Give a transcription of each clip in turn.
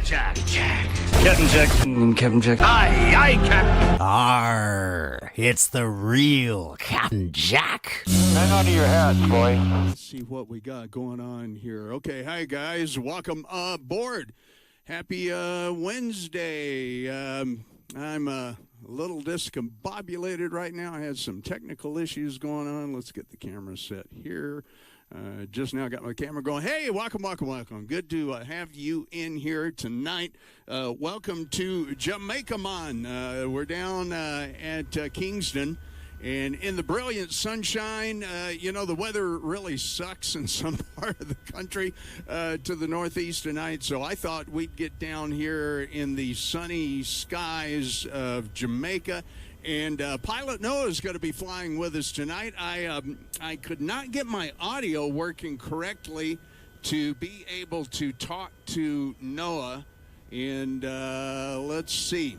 Jack. Captain Jack. Captain Jack. Aye, Captain. Arr, it's the real Captain Jack. Hang on to your hats, boy. Let's see what we got going on here. Okay, hi guys, welcome aboard. Happy Wednesday. I'm a little discombobulated right now. I had some technical issues going on. Let's get the camera set here. Just now got my camera going. Hey, welcome. Good to have you in here tonight. Welcome to Jamaica Mon. We're down at Kingston. And in the brilliant sunshine, the weather really sucks in some part of the country to the northeast tonight. So I thought we'd get down here in the sunny skies of Jamaica. And Pilot Noah is going to be flying with us tonight. I could not get my audio working correctly to be able to talk to Noah. And let's see.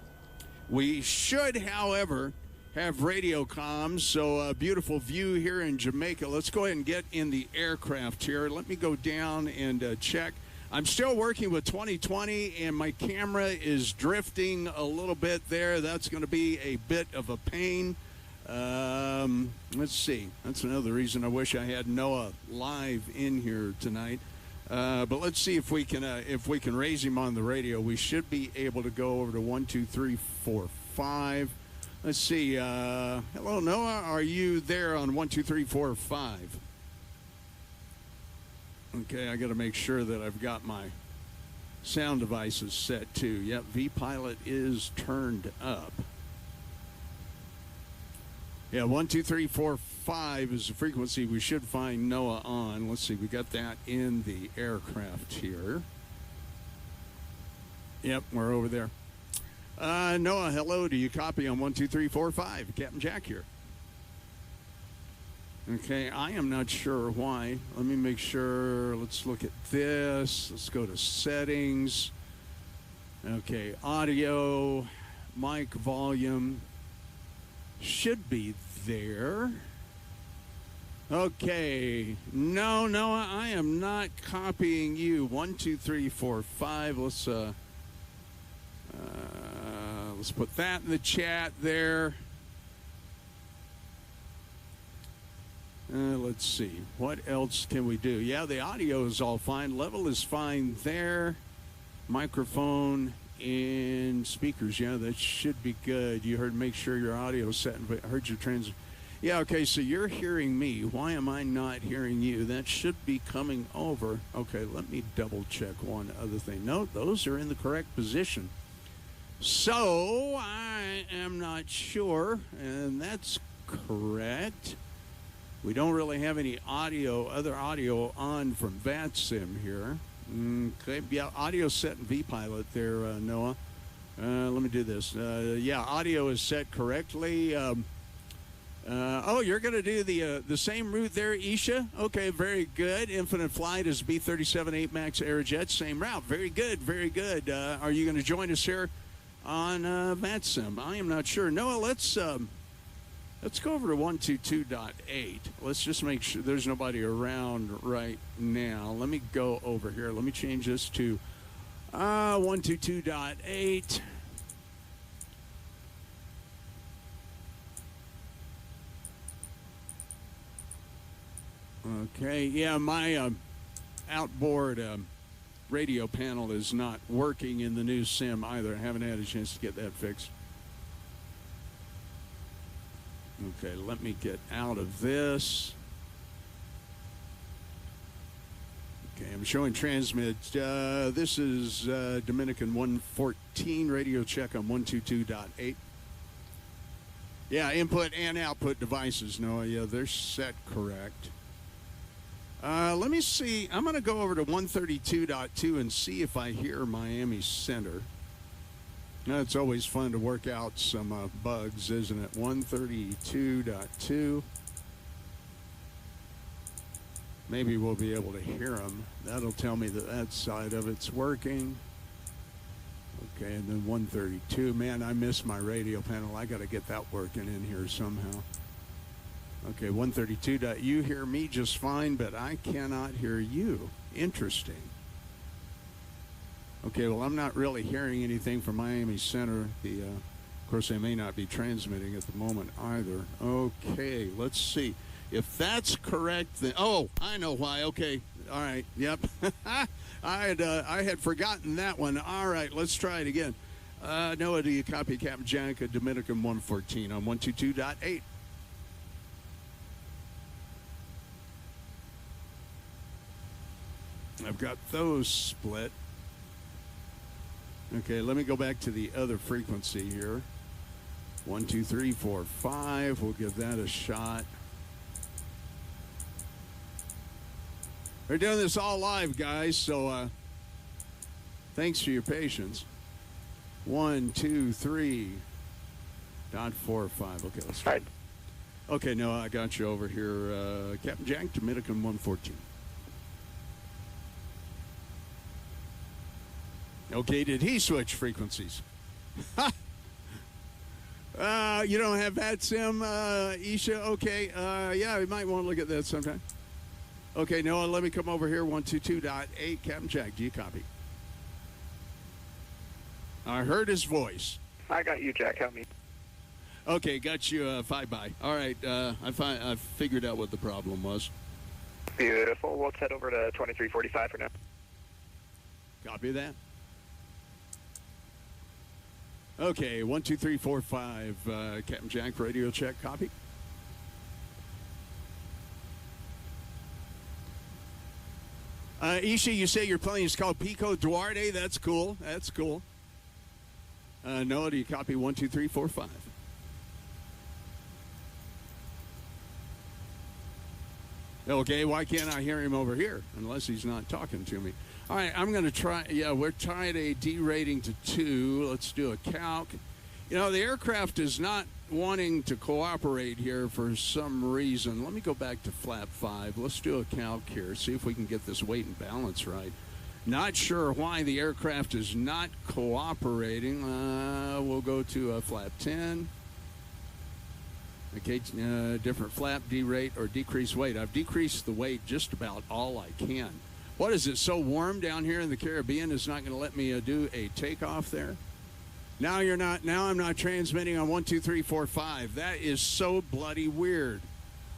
We should, however, have radio comms, so a beautiful view here in Jamaica. Let's go ahead and get in the aircraft here. Let me go down and check. I'm still working with 2020, and my camera is drifting a little bit there. That's going to be a bit of a pain. Let's see. That's another reason I wish I had Noah live in here tonight. But let's see if we can raise him on the radio. We should be able to go over to 1, 2, 3, 4, 5. Let's see. Hello, Noah. Are you there on 1, 2, 3, 4, 5? Okay, I got to make sure that I've got my sound devices set too. Yep, V-Pilot is turned up. Yeah, 1, 2, 3, 4, 5 is the frequency we should find Noah on. Let's see, we got that in the aircraft here. Yep, we're over there. Noah, hello. Do you copy on 1, 2, 3, 4, 5? Captain Jack here. Okay, I am not sure why. Let me make sure. Let's look at this. Let's go to settings. Okay, audio, mic volume should be there. Okay, no, Noah, I am not copying you. 1, 2, 3, 4, 5. Let's put that in the chat there. Let's see. What else can we do? Yeah, the audio is all fine. Level is fine there. Microphone and speakers. Yeah, that should be good. You heard, make sure your audio is set. I heard your trans. Yeah, okay, so you're hearing me. Why am I not hearing you? That should be coming over. Okay, let me double check one other thing. No, those are in the correct position. So I am not sure, and that's correct. We don't really have any other audio on from VATSIM here. Okay, yeah, audio set in V-Pilot there, Noah. Let me do this. Yeah, audio is set correctly. Oh, you're going to do the same route there, Isha? Okay, very good. Infinite Flight is B-37 8MAX Aerojet, same route. Very good, very good. Are you going to join us here on VATSIM? I am not sure. Noah, let's go over to 122.8. Let's just make sure there's nobody around right now. Let me go over here. Let me change this to 122.8. Okay, yeah, my outboard radio panel is not working in the new sim either. I haven't had a chance to get that fixed. Okay, let me get out of this. Okay, I'm showing transmit. This is Dominican 114 radio check on 122.8. Yeah, input and output devices. No, yeah, they're set correct. Let me see. I'm going to go over to 132.2 and see if I hear Miami Center. It's always fun to work out some bugs, isn't it? 132.2. Maybe we'll be able to hear them. That'll tell me that side of it's working. Okay, and then 132. Man, I missed my radio panel. I got to get that working in here somehow. Okay, 132. You hear me just fine, but I cannot hear you. Interesting. Okay, well, I'm not really hearing anything from Miami Center. Of course, they may not be transmitting at the moment either. Okay, let's see. If that's correct, then... Oh, I know why. Okay, all right, yep. I had forgotten that one. All right, let's try it again. Noah, do you copy Captain Jack, Dominican 114 on 122.8? I've got those split. Okay, let me go back to the other frequency here. 1, 2, 3, 4, 5. We'll give that a shot. We're doing this all live, guys, so thanks for your patience. 1, 2, 3.45. Okay, let's try. Okay, no, I got you over here. Captain Jack, Dominican 114. Okay, did he switch frequencies? You don't have that, Sim, Isha? Okay, yeah, we might want to look at that sometime. Okay, Noah, let me come over here. 122.8. Captain Jack, do you copy? I heard his voice. I got you, Jack. Help me. Okay, got you 5 by. All right, I figured out what the problem was. Beautiful. We'll head over to 2345 for now. Copy that. Okay, 1, 2, 3, 4, 5. Captain Jack, radio check, copy. Isha, you say your plane is called Pico Duarte. That's cool. That's cool. Noah, do you copy 1, 2, 3, 4, 5? Okay, why can't I hear him over here unless he's not talking to me? All right, I'm going to try. Yeah, we're trying a D rating to 2. Let's do a calc. You know, the aircraft is not wanting to cooperate here for some reason. Let me go back to flap 5. Let's do a calc here, see if we can get this weight and balance right. Not sure why the aircraft is not cooperating. We'll go to flap 10. Okay, different flap, D-rate, or decrease weight. I've decreased the weight just about all I can. What is it, so warm down here in the Caribbean it's not going to let me do a takeoff there? Now you're not. Now I'm not transmitting on 1, 2, 3, 4, 5. That is so bloody weird.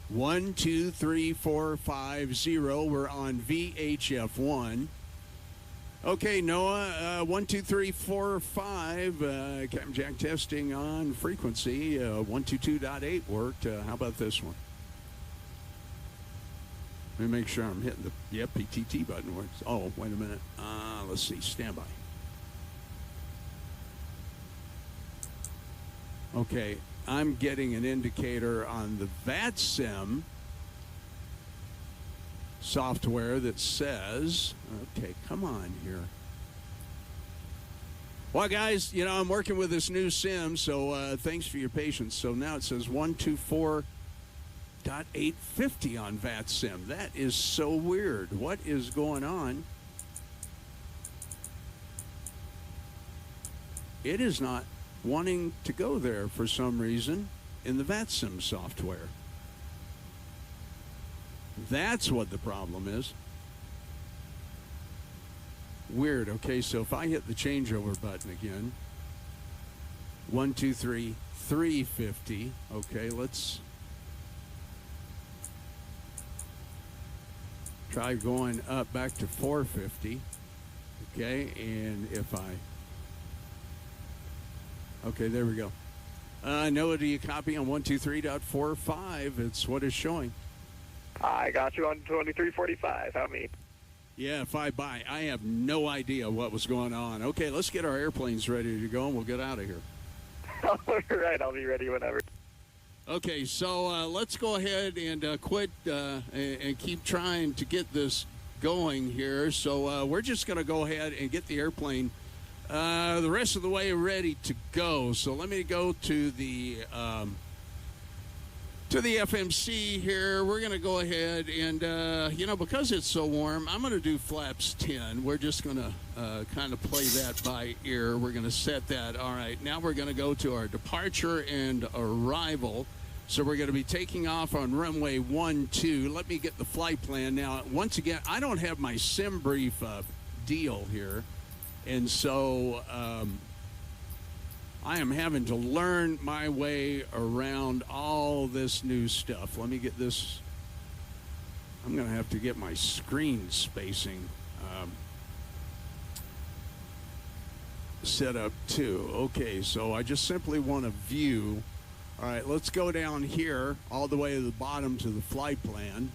1, 2, 3, 4, 5, 0. We're on VHF1. Okay, Noah. 1, 2, 3, 4, 5. Captain Jack testing on frequency. 122.8 worked. How about this one? Let me make sure I'm hitting the PTT button works. Oh, wait a minute. Let's see. Standby. Okay, I'm getting an indicator on the VATSIM software that says, okay, come on here. Well, guys, you know, I'm working with this new sim, so thanks for your patience. So now it says 124.850 on VATSIM. That is so weird. What is going on? It is not wanting to go there for some reason in the VATSIM software. That's what the problem is. Weird. Okay, so if I hit the changeover button again, 1, 2, 3, 350. Okay, let's try going up back to 450. Okay, and if okay, there we go. Noah, do you copy on 123.45? It's what it's showing. I got you on 2345. Help me. Yeah, 5 by. I have no idea what was going on. Okay, let's get our airplanes ready to go, and we'll get out of here. All right, I'll be ready whenever. Okay, so let's go ahead and quit and keep trying to get this going here. So we're just going to go ahead and get the airplane the rest of the way ready to go. So let me go to the FMC here. We're going to go ahead and, you know, because it's so warm, I'm going to do flaps 10. We're just going to kind of play that by ear. We're going to set that. All right, now we're going to go to our departure and arrival. So we're going to be taking off on runway 12. Let me get the flight plan. Now, once again, I don't have my sim brief deal here. And so I am having to learn my way around all this new stuff. Let me get this. I'm going to have to get my screen spacing set up too. Okay, so I just simply want to view. All right, let's go down here all the way to the bottom to the flight plan.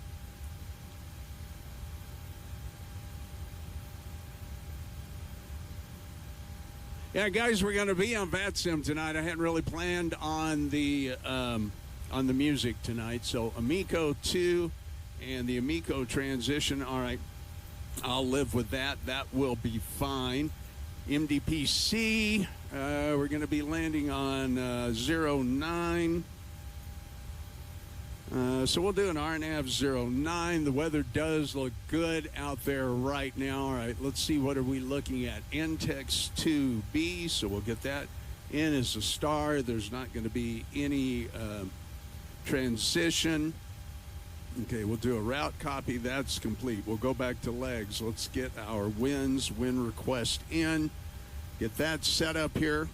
Yeah, guys, we're going to be on VATSIM tonight. I hadn't really planned on the music tonight. So Amico 2 and the Amico transition. All right, I'll live with that. That will be fine. MDPC, we're going to be landing on 09. So we'll do an RNAV 09. The weather does look good out there right now. All right, let's see, what are we looking at? NTEX 2B, so we'll get that in as a star. There's not going to be any transition. Okay, we'll do a route copy. That's complete. We'll go back to legs. Let's get our wind request in. Get that set up here.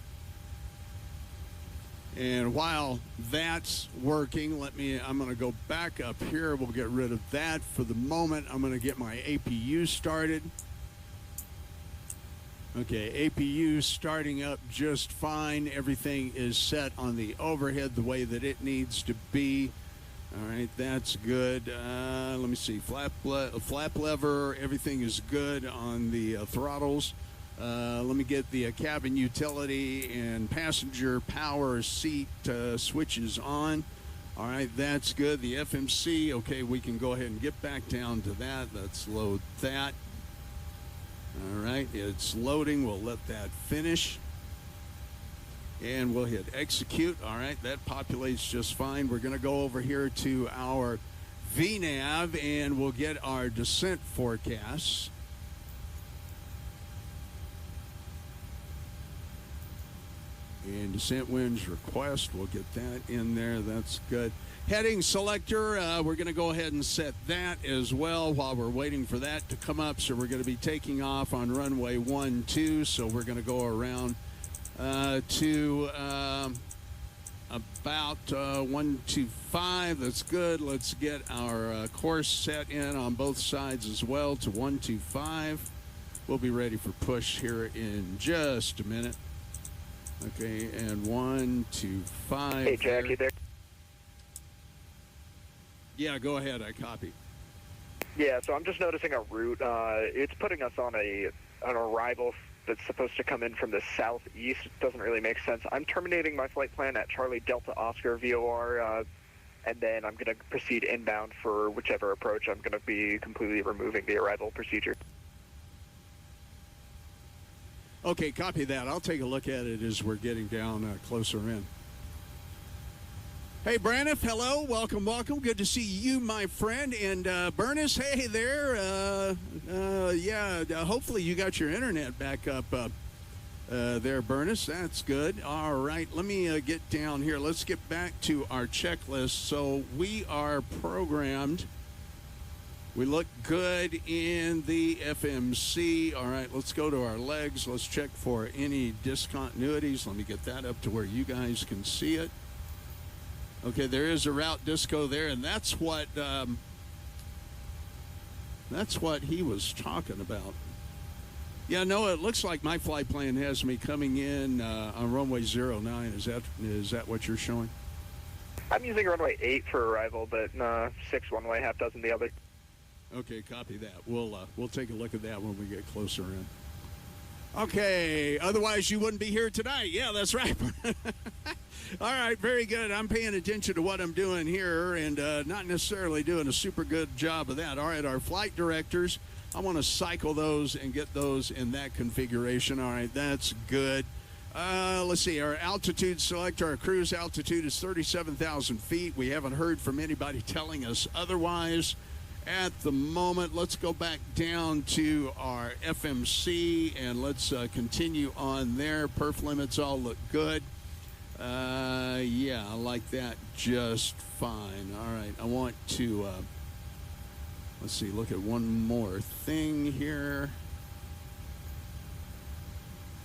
And while that's working, I'm going to go back up here. We'll get rid of that for the moment. I'm going to get my APU started. Okay, APU starting up just fine. Everything is set on the overhead the way that it needs to be. All right, that's good. Let me see. Flap lever, everything is good on the throttles. Let me get the cabin utility and passenger power seat switches on. All right, that's good. The FMC, okay, we can go ahead and get back down to that. Let's load that. All right, it's loading. We'll let that finish. And we'll hit execute. All right, that populates just fine. We're going to go over here to our VNAV, and we'll get our descent forecasts. And descent winds request, we'll get that in there. That's good. Heading selector, we're going to go ahead and set that as well while we're waiting for that to come up. So we're going to be taking off on runway 12. So we're going to go around to about 125. That's good. Let's get our course set in on both sides as well to 125. We'll be ready for push here in just a minute. Okay, and 125. Hey, Jack, you there? Yeah, go ahead. I copy. Yeah, so I'm just noticing a route. It's putting us on an arrival that's supposed to come in from the southeast. It doesn't really make sense. I'm terminating my flight plan at Charlie Delta Oscar VOR, and then I'm going to proceed inbound for whichever approach. I'm going to be completely removing the arrival procedure. Okay, copy that. I'll take a look at it as we're getting down closer in. Hey, Braniff, hello. Welcome, welcome. Good to see you, my friend. And Bernice, hey there. Hopefully you got your internet back up there, Bernice. That's good. All right, let me get down here. Let's get back to our checklist. So we are programmed. We look good in the FMC. All right, let's go to our legs. Let's check for any discontinuities. Let me get that up to where you guys can see it. Okay, there is a route disco there, and that's what he was talking about. Yeah, no, it looks like my flight plan has me coming in on runway 09. Is that what you're showing? I'm using runway 8 for arrival, but 6 one way, half dozen the other. Okay, copy that. We'll take a look at that when we get closer in. Okay, otherwise you wouldn't be here tonight. Yeah, that's right. All right, very good. I'm paying attention to what I'm doing here and not necessarily doing a super good job of that. All right, our flight directors, I want to cycle those and get those in that configuration. All right, that's good. Let's see, our altitude select, our cruise altitude is 37,000 feet. We haven't heard from anybody telling us otherwise at the moment. Let's go back down to our FMC and let's continue on there. Perf limits all look good. Yeah, I like that just fine. All right, I want to, let's see, look at one more thing here.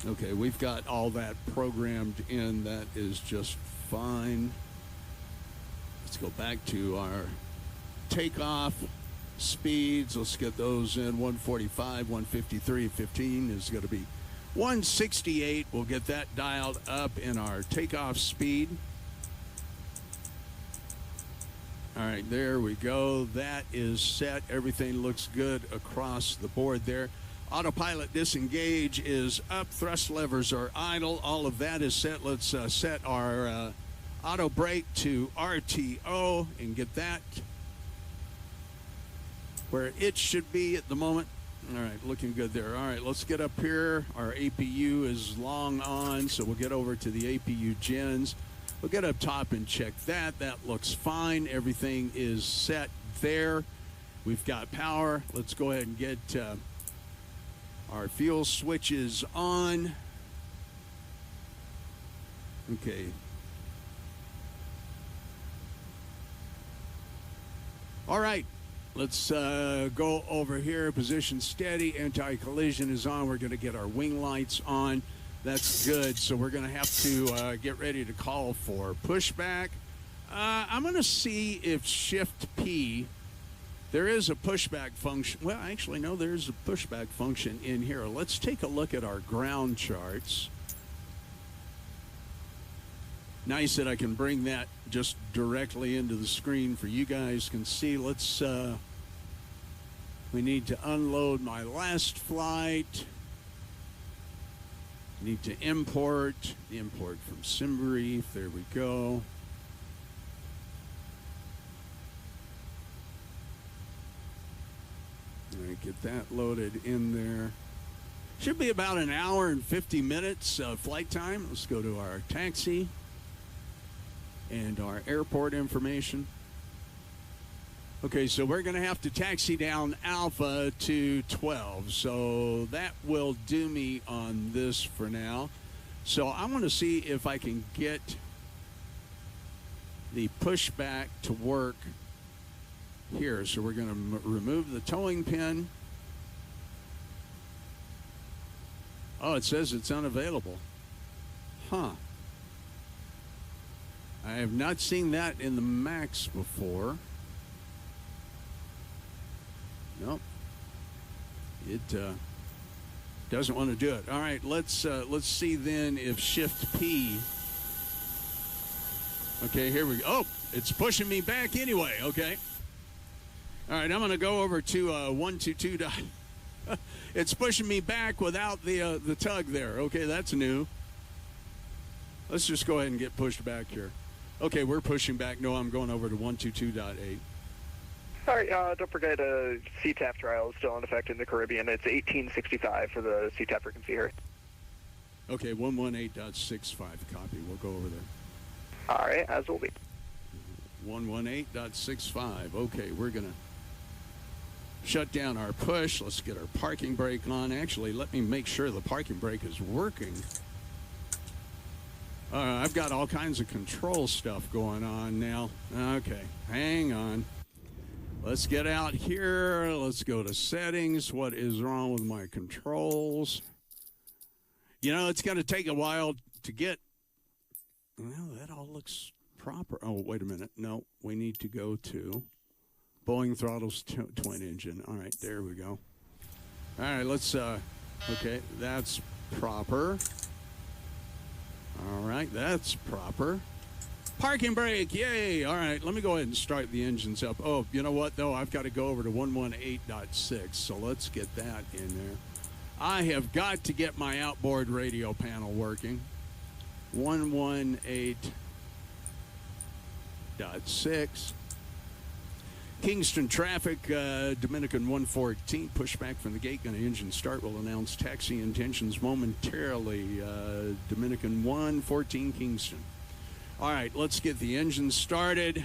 Okay, we've got all that programmed in. That is just fine. Let's go back to our takeoff speeds. Let's get those in. 145, 153, 15 is going to be 168. We'll get that dialed up in our takeoff speed. All right, there we go. That is set. Everything looks good across the board there. Autopilot disengage is up. Thrust levers are idle. All of that is set. Let's set our auto brake to RTO and get that where it should be at the moment. All right, looking good there. All right, let's get up here. Our APU is long on, so we'll get over to the APU gens. We'll get up top and check that. That looks fine. Everything is set there. We've got power. Let's go ahead and get our fuel switches on. Okay. All right. Let's go over here. Position steady. Anti-collision is on. We're going to get our wing lights on. That's good. So we're going to have to get ready to call for pushback. I'm going to see if Shift P, there is a pushback function. Well, actually, no, there's a pushback function in here. Let's take a look at our ground charts. Nice that I can bring that just directly into the screen for you guys can see. Let's, we need to unload my last flight. Need to import from SimBrief. There we go. All right, get that loaded in there. Should be about an hour and 50 minutes flight time. Let's go to our taxi and our airport information. Okay, so we're going to have to taxi down Alpha to 12. So that will do me on this for now. So I want to see if I can get the pushback to work here. So we're going to remove the towing pin. Oh, it says it's unavailable. Huh. I have not seen that in the Max before. Nope. It doesn't want to do it. All right, let's see then if Shift P. Okay, here we go. Oh, it's pushing me back anyway. Okay. All right, I'm going to go over to 122. It's pushing me back without the tug there. Okay, that's new. Let's just go ahead and get pushed back here. Okay, we're pushing back. No, I'm going over to 122.8. All right, don't forget CTAP trial is still in effect in the Caribbean. It's 1865 for the CTAP frequency here. Okay, 118.65 copy. We'll go over there. All right, as will be. 118.65. Okay, we're going to shut down our push. Let's get our parking brake on. Actually, let me make sure the parking brake is working. I've got all kinds of control stuff going on now. Okay, hang on. Let's get out here. Let's go to settings. What is wrong with my controls? You know, it's going to take a while to get. Well, that all looks proper. Oh, wait a minute. No, we need to go to Boeing throttles twin engine. All right, there we go. All right, let's, okay, that's proper. All right, that's proper. Parking brake, yay. All right, let me go ahead and start the engines up. Oh, you know what, though? I've got to go over to 118.6, so let's get that in there. I have got to get my outboard radio panel working. 118.6. Kingston traffic, Dominican 114, pushback from the gate, going to engine start. Will announce taxi intentions momentarily. Dominican 114, Kingston. All right, let's get the engine started.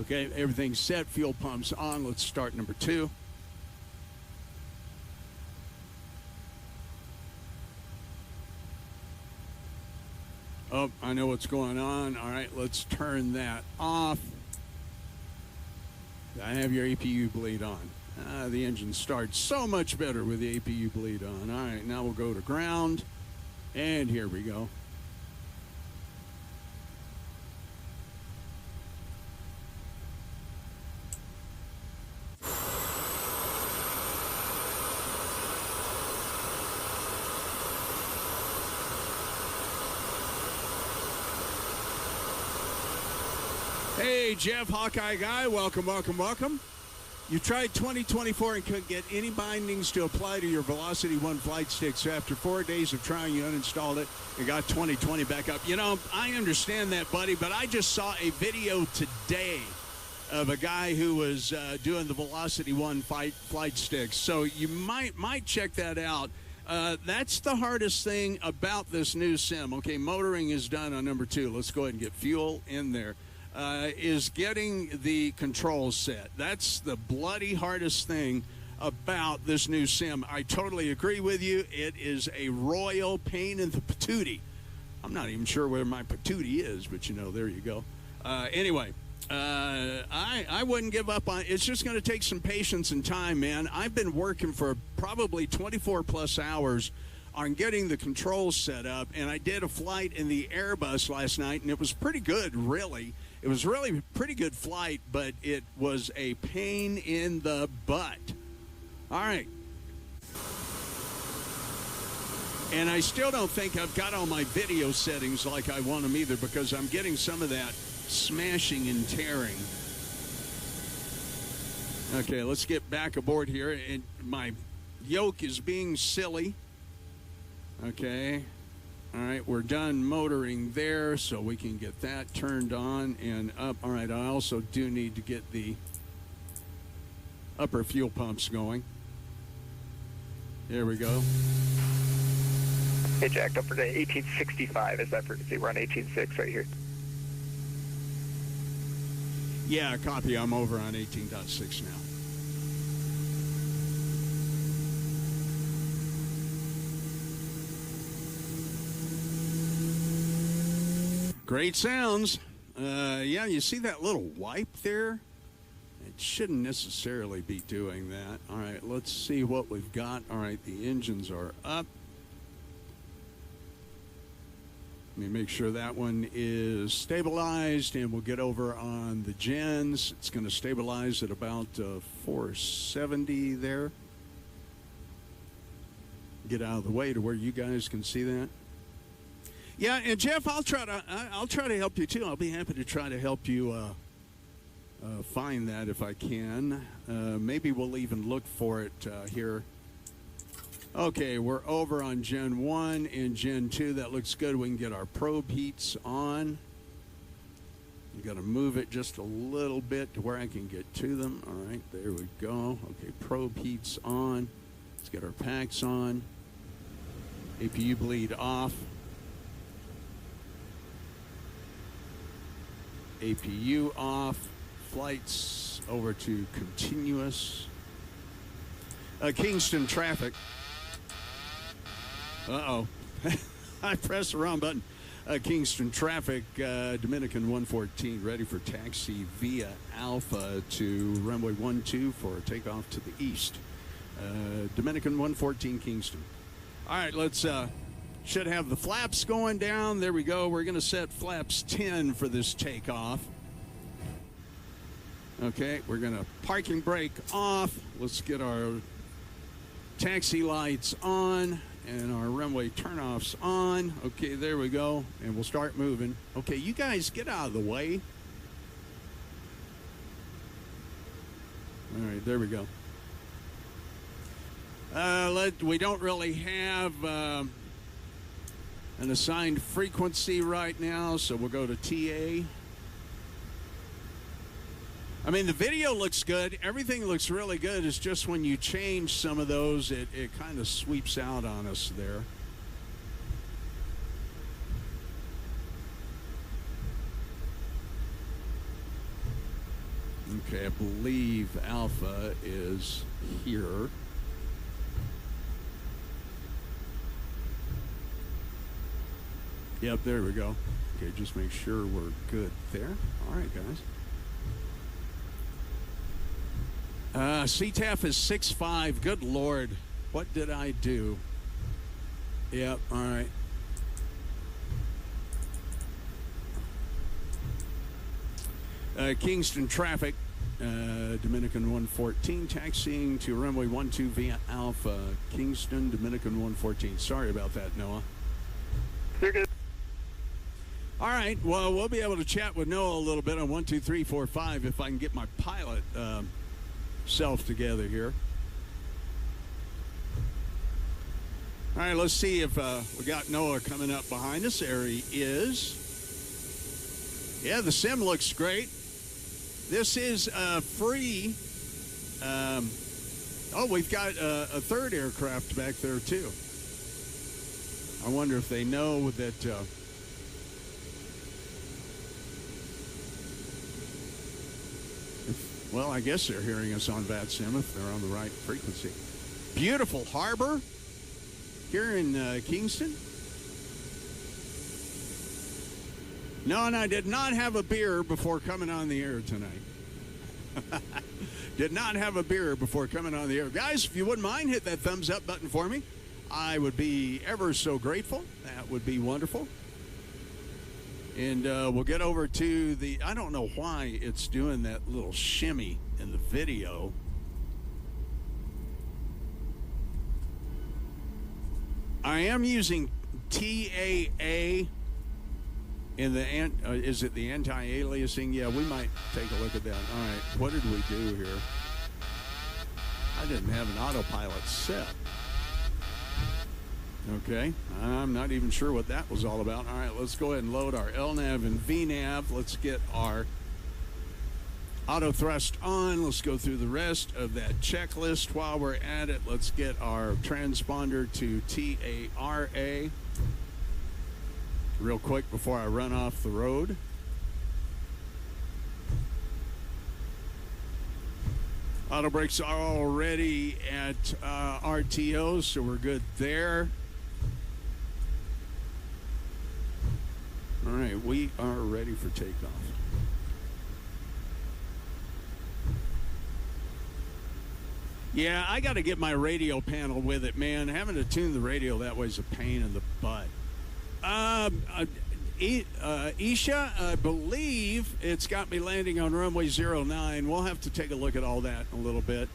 Okay, everything's set. Fuel pumps on. Let's start number 2. Oh, I know what's going on. All right, let's turn that off. I have your APU bleed on. The engine starts so much better with the APU bleed on. All right, now we'll go to ground. And here we go. Hey, Jeff, Hawkeye Guy, welcome, welcome, welcome. You tried 2024 and couldn't get any bindings to apply to your Velocity 1 flight stick, so after 4 days of trying, you uninstalled it and got 2020 back up. You know, I understand that, buddy, but I just saw a video today of a guy who was doing the Velocity 1 flight sticks, so you might check that out. That's the hardest thing about this new sim. Okay, motoring is done on number 2. Let's go ahead and get fuel in there. Is getting the controls set. That's the bloody hardest thing about this new sim. I totally agree with you. It is a royal pain in the patootie. I'm not even sure where my patootie is, but you know, there you go. Anyway, I wouldn't give up on it. It's just going to take some patience and time, man. I've been working for probably 24 plus hours on getting the controls set up, and I did a flight in the Airbus last night, and it was pretty good, really. It was really a pretty good flight, but it was a pain in the butt. All right. And I still don't think I've got all my video settings like I want them either, because I'm getting some of that smashing and tearing. Okay, let's get back aboard here. And my yoke is being silly. Okay. All right, we're done motoring there, so we can get that turned on and up. All right, I also do need to get the upper fuel pumps going. There we go. Hey, Jack, up for day 1865. Is that frequency? We're on 18.6 right here. Yeah, copy. I'm over on 18.6 now. Great sounds. Yeah, you see that little wipe there? It shouldn't necessarily be doing that. All right, let's see what we've got. All right, the engines are up. Let me make sure that one is stabilized, and we'll get over on the gens. It's going to stabilize at about 470 there. Get out of the way to where you guys can see that. Yeah, and Jeff, I'll try to help you too. I'll be happy to try to help you find that if I can. Maybe we'll even look for it here. Okay, we're over on Gen 1 and Gen 2. That looks good. We can get our probe heats on. You got to move it just a little bit to where I can get to them. All right, there we go. Okay, probe heats on. Let's get our packs on. APU bleed off. APU off. Flights over to continuous. Kingston traffic. Uh-oh. I pressed the wrong button. Kingston traffic, Dominican 114, ready for taxi via Alpha to runway 12 for a takeoff to the east. Dominican 114, Kingston. All right, let's, should have the flaps going down. There we go. We're going to set flaps 10 for this takeoff. Okay, we're going to parking brake off. Let's get our taxi lights on and our runway turnoffs on. Okay, there we go. And we'll start moving. Okay, you guys get out of the way. All right, there we go. We don't really have an assigned frequency right now, so we'll go to TA. I mean, the video looks good. Everything looks really good. It's just when you change some of those, it kind of sweeps out on us there. Okay, I believe Alpha is here. Yep, there we go. Okay, just make sure we're good there. All right, guys. CTAF is 6.5. Good Lord. What did I do? Yep, all right. Kingston traffic, Dominican 114, taxiing to runway 12 via Alpha. Kingston, Dominican 114. Sorry about that, Noah. You're good. All right, well, we'll be able to chat with Noah a little bit on 1, 2, 3, 4, 5 if I can get my pilot self together here. All right, let's see if we got Noah coming up behind us. There he is. Yeah, the sim looks great. This is free. Oh, we've got a third aircraft back there, too. I wonder if they know that... well, I guess they're hearing us on VATSIM if they're on the right frequency. Beautiful harbor here in Kingston. No, and I did not have a beer before coming on the air tonight. Did not have a beer before coming on the air. Guys, if you wouldn't mind, hit that thumbs up button for me. I would be ever so grateful. That would be wonderful. And we'll get over to the... I don't know why it's doing that little shimmy in the video. I am using TAA in the... is it the anti-aliasing? Yeah, we might take a look at that. All right, what did we do here? I didn't have an autopilot set. Okay, I'm not even sure what that was all about. All right, let's go ahead and load our LNAV and VNAV. Let's get our auto thrust on. Let's go through the rest of that checklist. While we're at it, let's get our transponder to TARA real quick before I run off the road. Auto brakes are already at RTO, so we're good there. All right, we are ready for takeoff. Yeah, I got to get my radio panel with it, man. Having to tune the radio that way is a pain in the butt. Isha, I believe it's got me landing on runway 09. We'll have to take a look at all that in a little bit.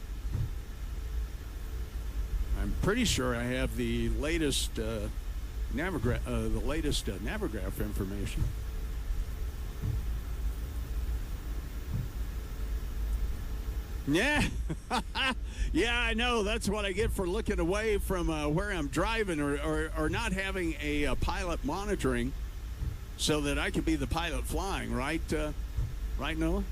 I'm pretty sure I have the latest Navigraph information. Yeah, yeah, I know. That's what I get for looking away from where I'm driving or not having a pilot monitoring so that I can be the pilot flying, right? Right, Noah?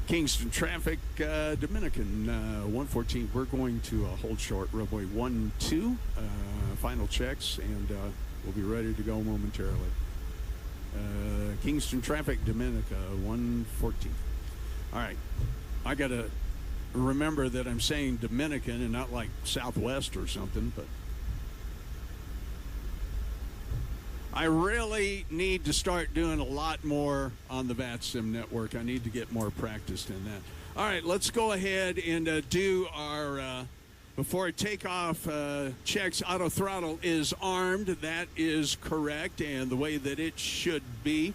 Kingston traffic, Dominican 114. We're going to hold short runway 12, final checks, and we'll be ready to go momentarily. Kingston traffic, Dominica 114. All right, I got to remember that I'm saying Dominican and not like Southwest or something, but I really need to start doing a lot more on the VATSIM network. I need to get more practiced in that. All right, let's go ahead and do our, before takeoff checks. Auto throttle is armed. That is correct, and the way that it should be.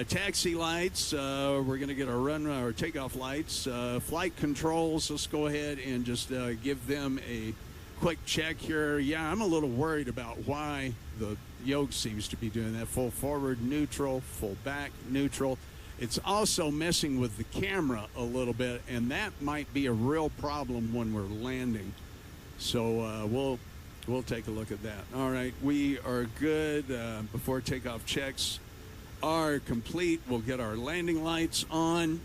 Taxi lights, we're going to get our takeoff lights. Flight controls, let's go ahead and just give them a quick check here. Yeah, I'm a little worried about why the yoke seems to be doing that. Full forward, neutral, full back, neutral. It's also messing with the camera a little bit, and that might be a real problem when we're landing. So we'll take a look at that. All right, we are good. Before takeoff checks are complete, we'll get our landing lights on.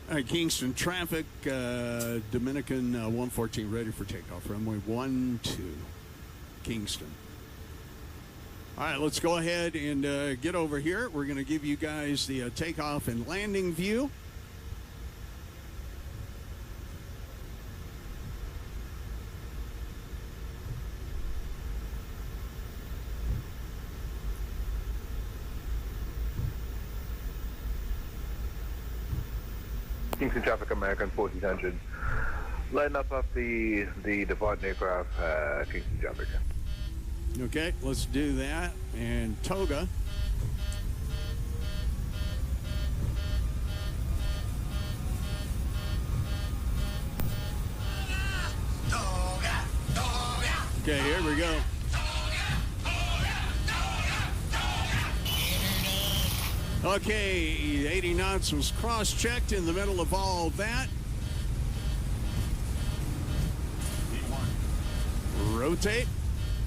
All right, Kingston traffic, Dominican 114, ready for takeoff. Runway 12, Kingston. All right, let's go ahead and get over here. We're going to give you guys the takeoff and landing view. Kingston traffic, American 1400. Line up off the departing aircraft, Kingston traffic. Okay, let's do that. And Toga. Okay, here we go. Okay, 80 knots was cross-checked in the middle of all that. Rotate.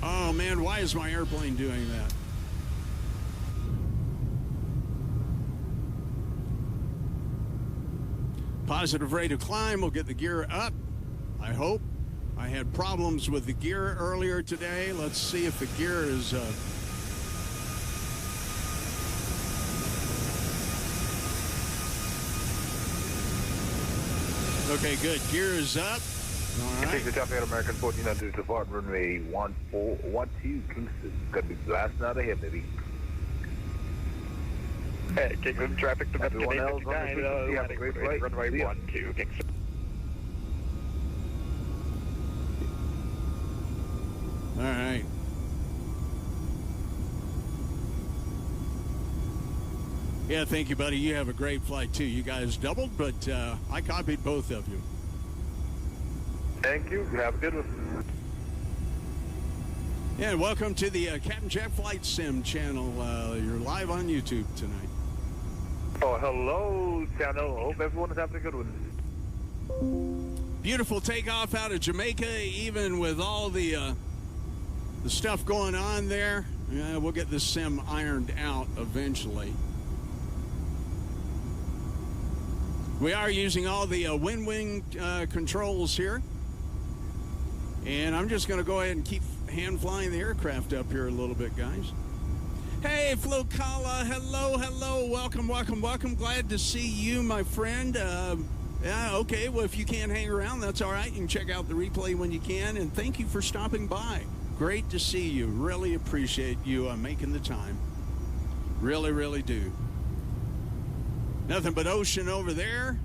Oh, man, why is my airplane doing that? Positive rate of climb will get the gear up, I hope. I had problems with the gear earlier today. Let's see if the gear is... Okay, good. Gear is up. All right. Kingston traffic at American 1400 depart runway 1412 Kingston. Gonna be blasting out of here, baby. Hey, Kingston traffic to Everyone else on the frequency, have a great flight. Runway 12 Kingston. All right. Yeah, thank you, buddy. You have a great flight, too. You guys doubled, but I copied both of you. Thank you. Have a good one. Yeah, welcome to the Captain Jack Flight Sim channel. You're live on YouTube tonight. Oh, hello, channel. Hope everyone is having a good one. Beautiful takeoff out of Jamaica, even with all the stuff going on there. We'll get this sim ironed out eventually. We are using all the wind wing controls here. And I'm just going to go ahead and keep hand flying the aircraft up here a little bit, guys. Hey, Flo Kala, hello, hello, welcome, welcome, welcome. Glad to see you, my friend. Yeah, okay, well, if you can't hang around, that's all right. You can check out the replay when you can. And thank you for stopping by. Great to see you. Really appreciate you making the time. Really, really do. Nothing but ocean over there.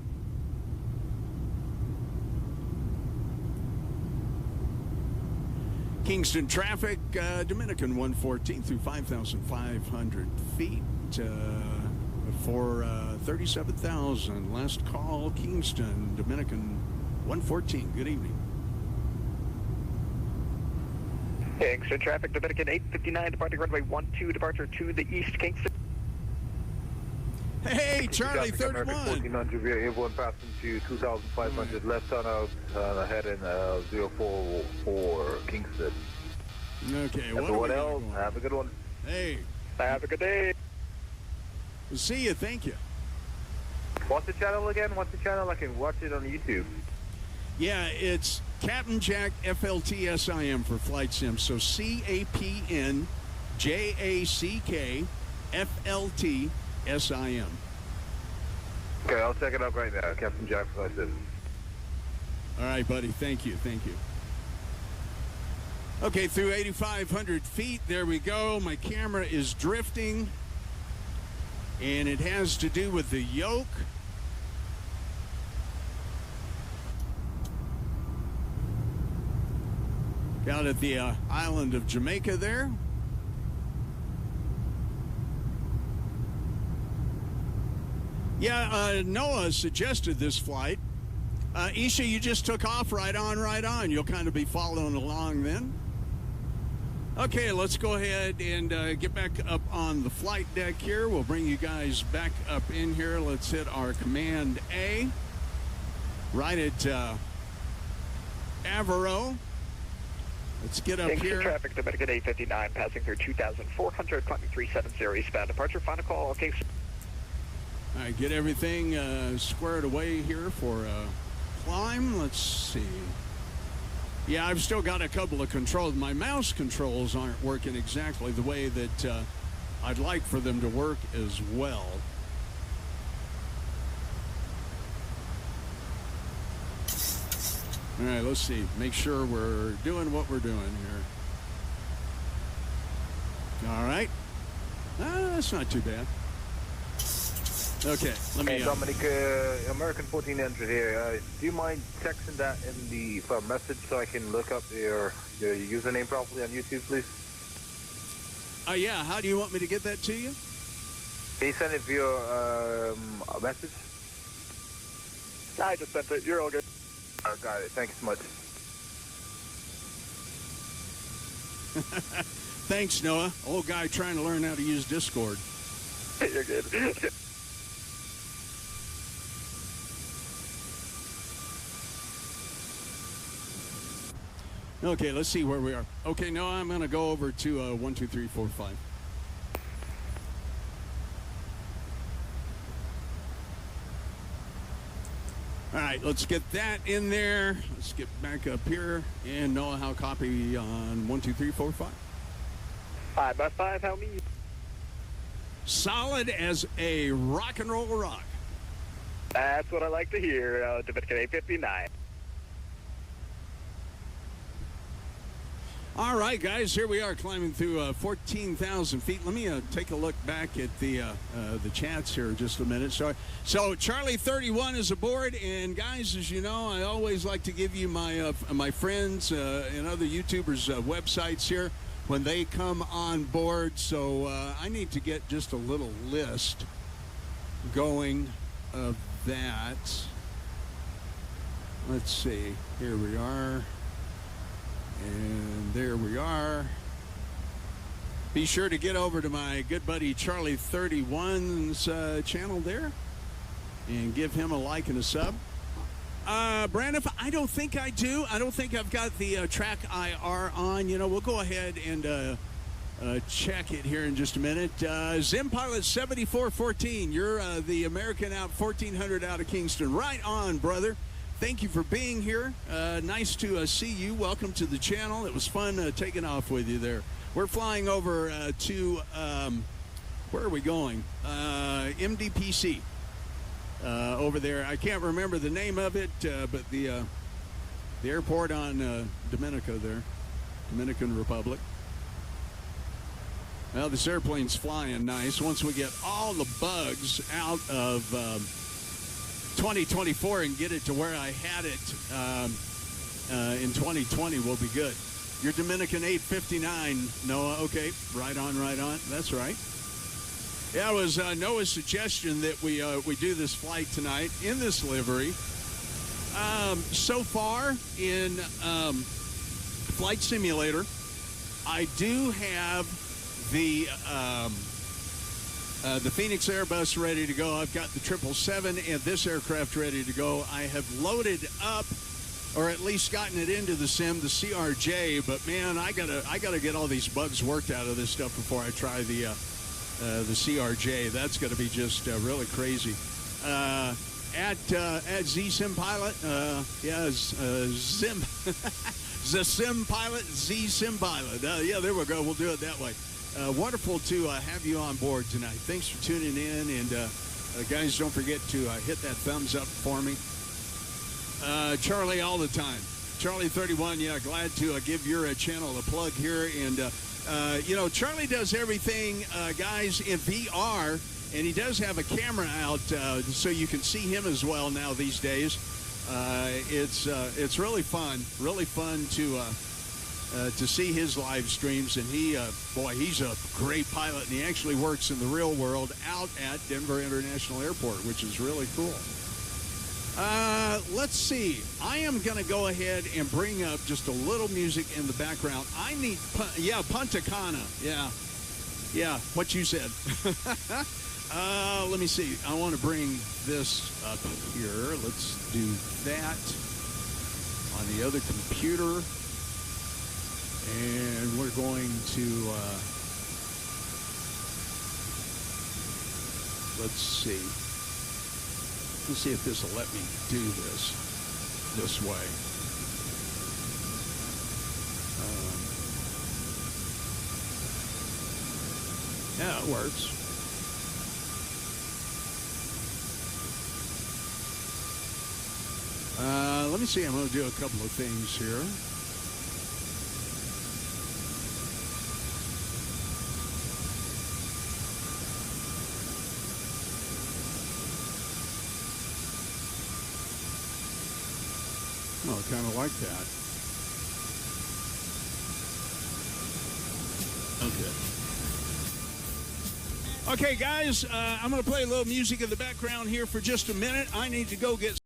Kingston traffic, Dominican 114 through 5,500 feet for 37,000. Last call, Kingston, Dominican 114. Good evening. Kingston traffic, Dominican 859, departing runway 12, departure to the east, Kingston. Hey, Charlie 31. 1400 via airborne passing to 2,500 left on out ahead in 044 Kingston. Okay, everyone else, have a good one. Hey. Have a good day. We'll see you, thank you. What's the channel again? What's the channel? I can watch it on YouTube. Yeah, it's Captain Jack FLTSIM for Flight Sim. So CAPN JACK FLT SIM. Okay, I'll check it out right now. Captain Jack Flight Sim. All right, buddy. Thank you. Thank you. Okay, through 8,500 feet. There we go. My camera is drifting, and it has to do with the yoke. Out at the island of Jamaica there. Yeah, Noah suggested this flight. Isha, you just took off right on, right on. You'll kind of be following along then. Okay, let's go ahead and get back up on the flight deck here. We'll bring you guys back up in here. Let's hit our Command A. Right at Avero. Let's get up here. Traffic, Dominican 859, passing through 2,400, climbing 370 eastbound departure. Final call, Kingston. All right, get everything squared away here for climb. Let's see. Yeah, I've still got a couple of controls. My mouse controls aren't working exactly the way that I'd like for them to work as well. All right, let's see. Make sure we're doing what we're doing here. All right. That's not too bad. Okay, let me. Hey, Dominic, American 1400 here. Do you mind texting that in the message so I can look up your username properly on YouTube, please? Yeah, how do you want me to get that to you? Can you send it via a message? I just sent it. You're all good. I got it. Thank you so much. Thanks, Noah. Old guy trying to learn how to use Discord. You're good. Okay, let's see where we are. Okay, Noah, I'm going to go over to 1, 2, 3, 4, 5. All right, let's get that in there. Let's get back up here. And Noah, how copy on 1, 2, 3, 4, 5? 5 by 5, how me? Solid as a rock and roll rock. That's what I like to hear. Dominican 859. All right, guys, here we are climbing through 14,000 feet. Let me take a look back at the chats here just a minute. So Charlie 31 is aboard, and guys, as you know, I always like to give you my my friends and other YouTubers' websites here when they come on board. So I need to get just a little list going of that. Let's see. Here we are. And there we are. Be sure to get over to my good buddy Charlie 31's channel there and give him a like and a sub. Brandon, I don't think I do. I don't think I've got the track IR on. You know, we'll go ahead and check it here in just a minute. Zim Pilot 7414, you're the American out 1400 out of Kingston. Right on, brother. Thank you for being here. Nice to see you. Welcome to the channel. It was fun taking off with you there. We're flying over to, where are we going? MDPC over there. I can't remember the name of it, but the airport on Dominica there, Dominican Republic. Well, this airplane's flying nice. Once we get all the bugs out of 2024 and get it to where I had it in 2020, we'll be good. You're Dominican 859, Noah. Okay, right on, right on. That's right. Yeah, it was Noah's suggestion that we do this flight tonight in this livery. So far in Flight Simulator, I do have the Phoenix Airbus ready to go. I've got the 777 and this aircraft ready to go. I have loaded up, or at least gotten it into the sim, the CRJ. But man, I gotta get all these bugs worked out of this stuff before I try the CRJ. That's gonna be just really crazy. At Z Sim Pilot, Zim, the Sim Pilot, Z Sim Pilot. Yeah, there we go. We'll do it that way. Wonderful to have you on board tonight. Thanks for tuning in, and guys, don't forget to hit that thumbs up for me. Charlie all the time. Charlie 31, yeah, glad to give your channel a plug here. And, you know, Charlie does everything, guys, in VR, and he does have a camera out so you can see him as well now these days. It's really fun to see his live streams, and he's a great pilot, and he actually works in the real world out at Denver International Airport, which is really cool. Let's see. I am going to go ahead and bring up just a little music in the background. I need, Punta Cana. Yeah, what you said. Let me see. I want to bring this up here. Let's do that on the other computer. And we're going to, let's see. Let's see if this will let me do this way. Yeah, it works. Let me see. I'm going to do a couple of things here. Oh, kind of like that. Okay. Okay, guys, I'm going to play a little music in the background here for just a minute. I need to go get...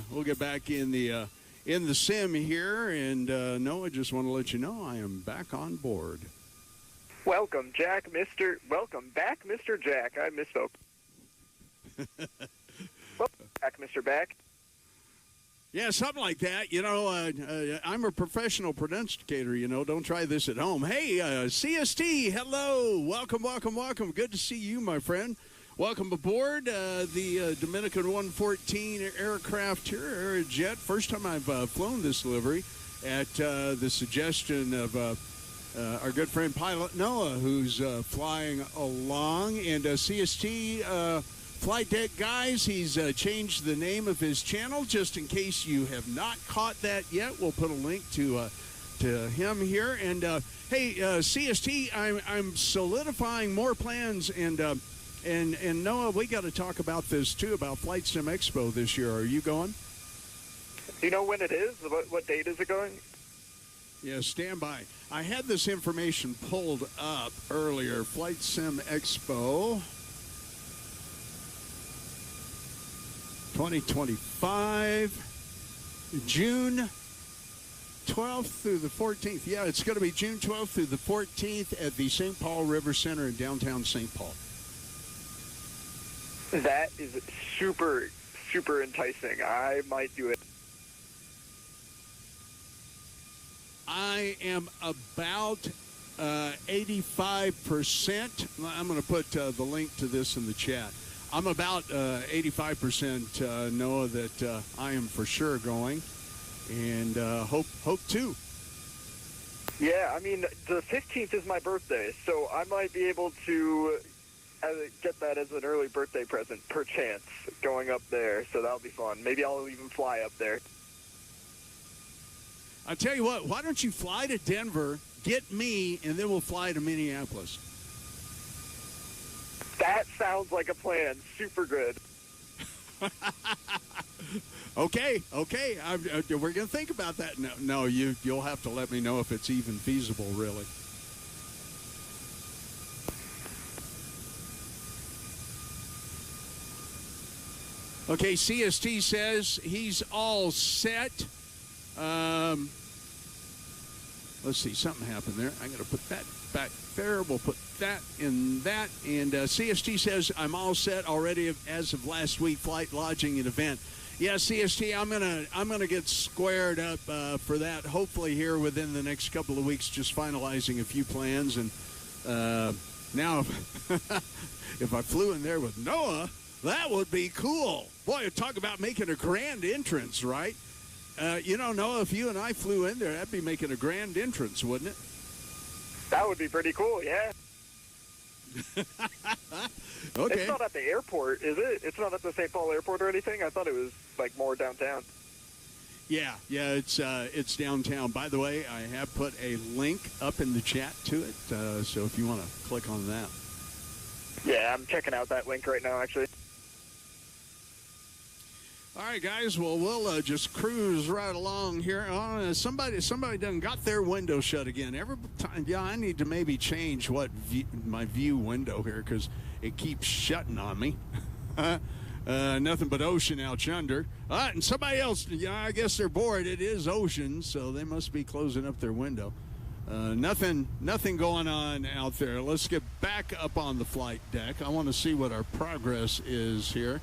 We'll get back in the sim here, and no, I just want to let you know I am back on board. Welcome, Jack, Welcome back, Mr. Jack. I misspoke. Welcome back, Mr. Back. Yeah, something like that. You know, I'm a professional pronunciator, you know. Don't try this at home. Hey, CST, hello. Welcome, welcome, welcome. Good to see you, my friend. Welcome aboard the Dominican 114 aircraft here, Aerojet. First time I've flown this livery. at the suggestion of our good friend pilot Noah, who's flying along. And CST Flight Deck Guys, he's changed the name of his channel. Just in case you have not caught that yet, we'll put a link to him here. And hey, CST, I'm solidifying more plans, and Noah, we got to talk about this too, about Flight Sim Expo this year. Are you going? Do you know when it is? What date is it going? Yeah, stand by. I had this information pulled up earlier. Flight Sim Expo 2025, June 12th through the 14th. Yeah, it's going to be June 12th through the 14th at the St. Paul River Center in downtown St. Paul. That is super, super enticing. I might do it. I am about 85%. I'm going to put the link to this in the chat. I'm about 85% Noah that I am for sure going, and hope too. Yeah, I mean, the 15th is my birthday, so I might be able to get that as an early birthday present, perchance, going up there, so that'll be fun. Maybe I'll even fly up there. I'll tell you what, why don't you fly to Denver, get me, and then we'll fly to Minneapolis. That sounds like a plan. Super good. Okay. We're going to think about that. No, you'll have to let me know if it's even feasible, really. Okay, CST says he's all set. Let's see, something happened there. I'm going to put that back there. We'll put that in that. And CST says I'm all set already as of last week. Flight, lodging, and event. Yeah, CST, I'm gonna get squared up for that. Hopefully here within the next couple of weeks. Just finalizing a few plans. And now, if I flew in there with Noah, that would be cool. Boy, talk about making a grand entrance, right? Noah, if you and I flew in there, that'd be making a grand entrance, wouldn't it? That would be pretty cool, yeah. Okay. It's not at the airport, is it? It's not at the St. Paul airport or anything? I thought it was, more downtown. Yeah, it's downtown. By the way, I have put a link up in the chat to it, so if you want to click on that. Yeah, I'm checking out that link right now, actually. All right, guys. Well, we'll just cruise right along here. Somebody done got their window shut again. Every time, yeah, I need to maybe change my view window here because it keeps shutting on me. Nothing but ocean out yonder. And somebody else, I guess they're bored. It is ocean, so they must be closing up their window. Nothing going on out there. Let's get back up on the flight deck. I want to see what our progress is here.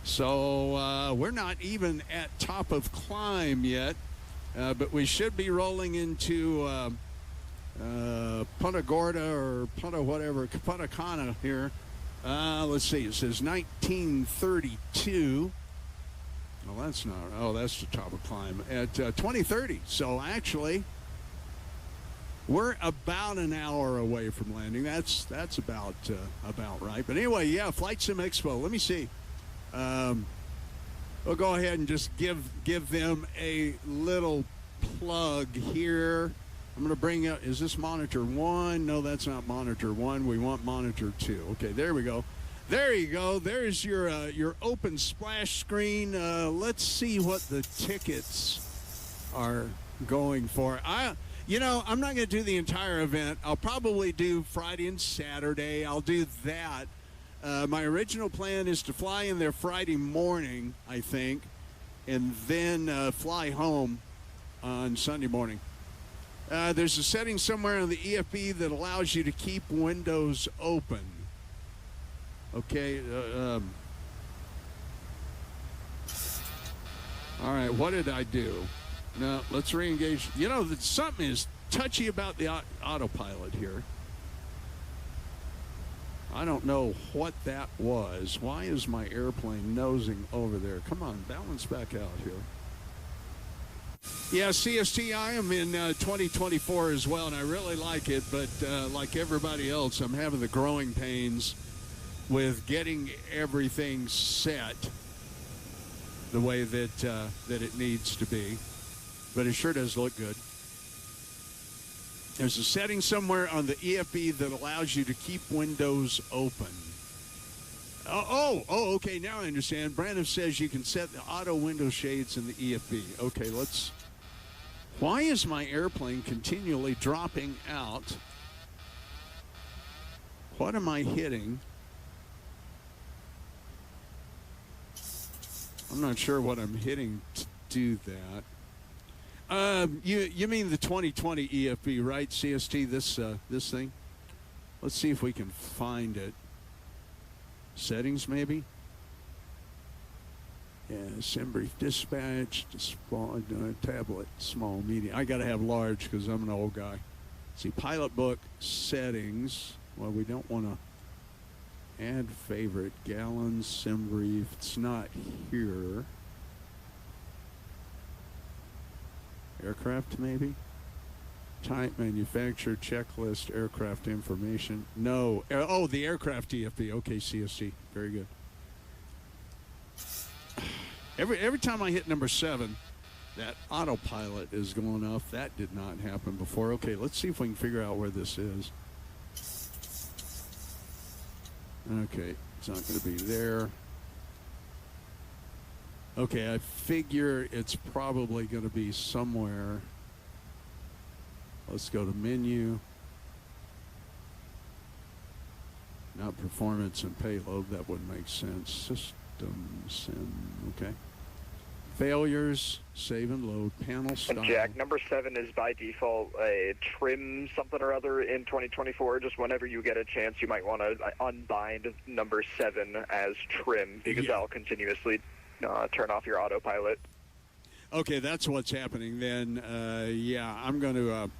So we're not even at top of climb yet, but we should be rolling into Punta Gorda or Punta whatever, Punta Cana here. Let's see, it says 1932. Well, that's not, that's the top of climb at 2030. So actually, we're about an hour away from landing. That's about right. But anyway, yeah, Flight Sim Expo. Let me see. We'll go ahead and just give them a little plug here. I'm going to bring up, is this monitor 1? No, that's not monitor 1. We want monitor 2. Okay, there we go. There you go. There's your open splash screen. Let's see what the tickets are going for. I'm not going to do the entire event. I'll probably do Friday and Saturday. I'll do that. My original plan is to fly in there Friday morning, I think, and then fly home on Sunday morning. There's a setting somewhere on the EFB that allows you to keep windows open. Okay. All right, what did I do? No, let's re-engage. Something is touchy about the autopilot here. I don't know what that was. Why is my airplane nosing over there? Come on, balance back out here. Yeah, CST, I am in 2024 as well, and I really like it, but like everybody else, I'm having the growing pains with getting everything set the way that it needs to be. But it sure does look good. There's a setting somewhere on the EFB that allows you to keep windows open. Okay, now I understand. Brandon says you can set the auto window shades in the EFB. Okay, let's... Why is my airplane continually dropping out? What am I hitting? I'm not sure what I'm hitting to do that. You mean the 2020 EFB, right? CST, this thing? Let's see if we can find it. Settings, maybe? Yeah, SimBrief dispatch, tablet, small, medium. I got to have large because I'm an old guy. See, pilot book, settings. Well, we don't want to add favorite, gallons, SimBrief. It's not here. Aircraft, maybe? Type, manufacturer, checklist, aircraft information. No. Oh, the aircraft EFB. Okay, CST. Very good. Every time I hit number 7, that autopilot is going off. That did not happen before. Okay, let's see if we can figure out where this is. Okay, it's not going to be there. Okay, I figure it's probably going to be somewhere. Let's go to menu. Not performance and payload. That wouldn't make sense. System sim. Okay. Failures, save and load, panel style. Jack, number 7 is by default a trim something or other in 2024. Just whenever you get a chance, you might want to unbind number 7 as trim because that'll continuously turn off your autopilot. Okay, that's what's happening then. Yeah, I'm going to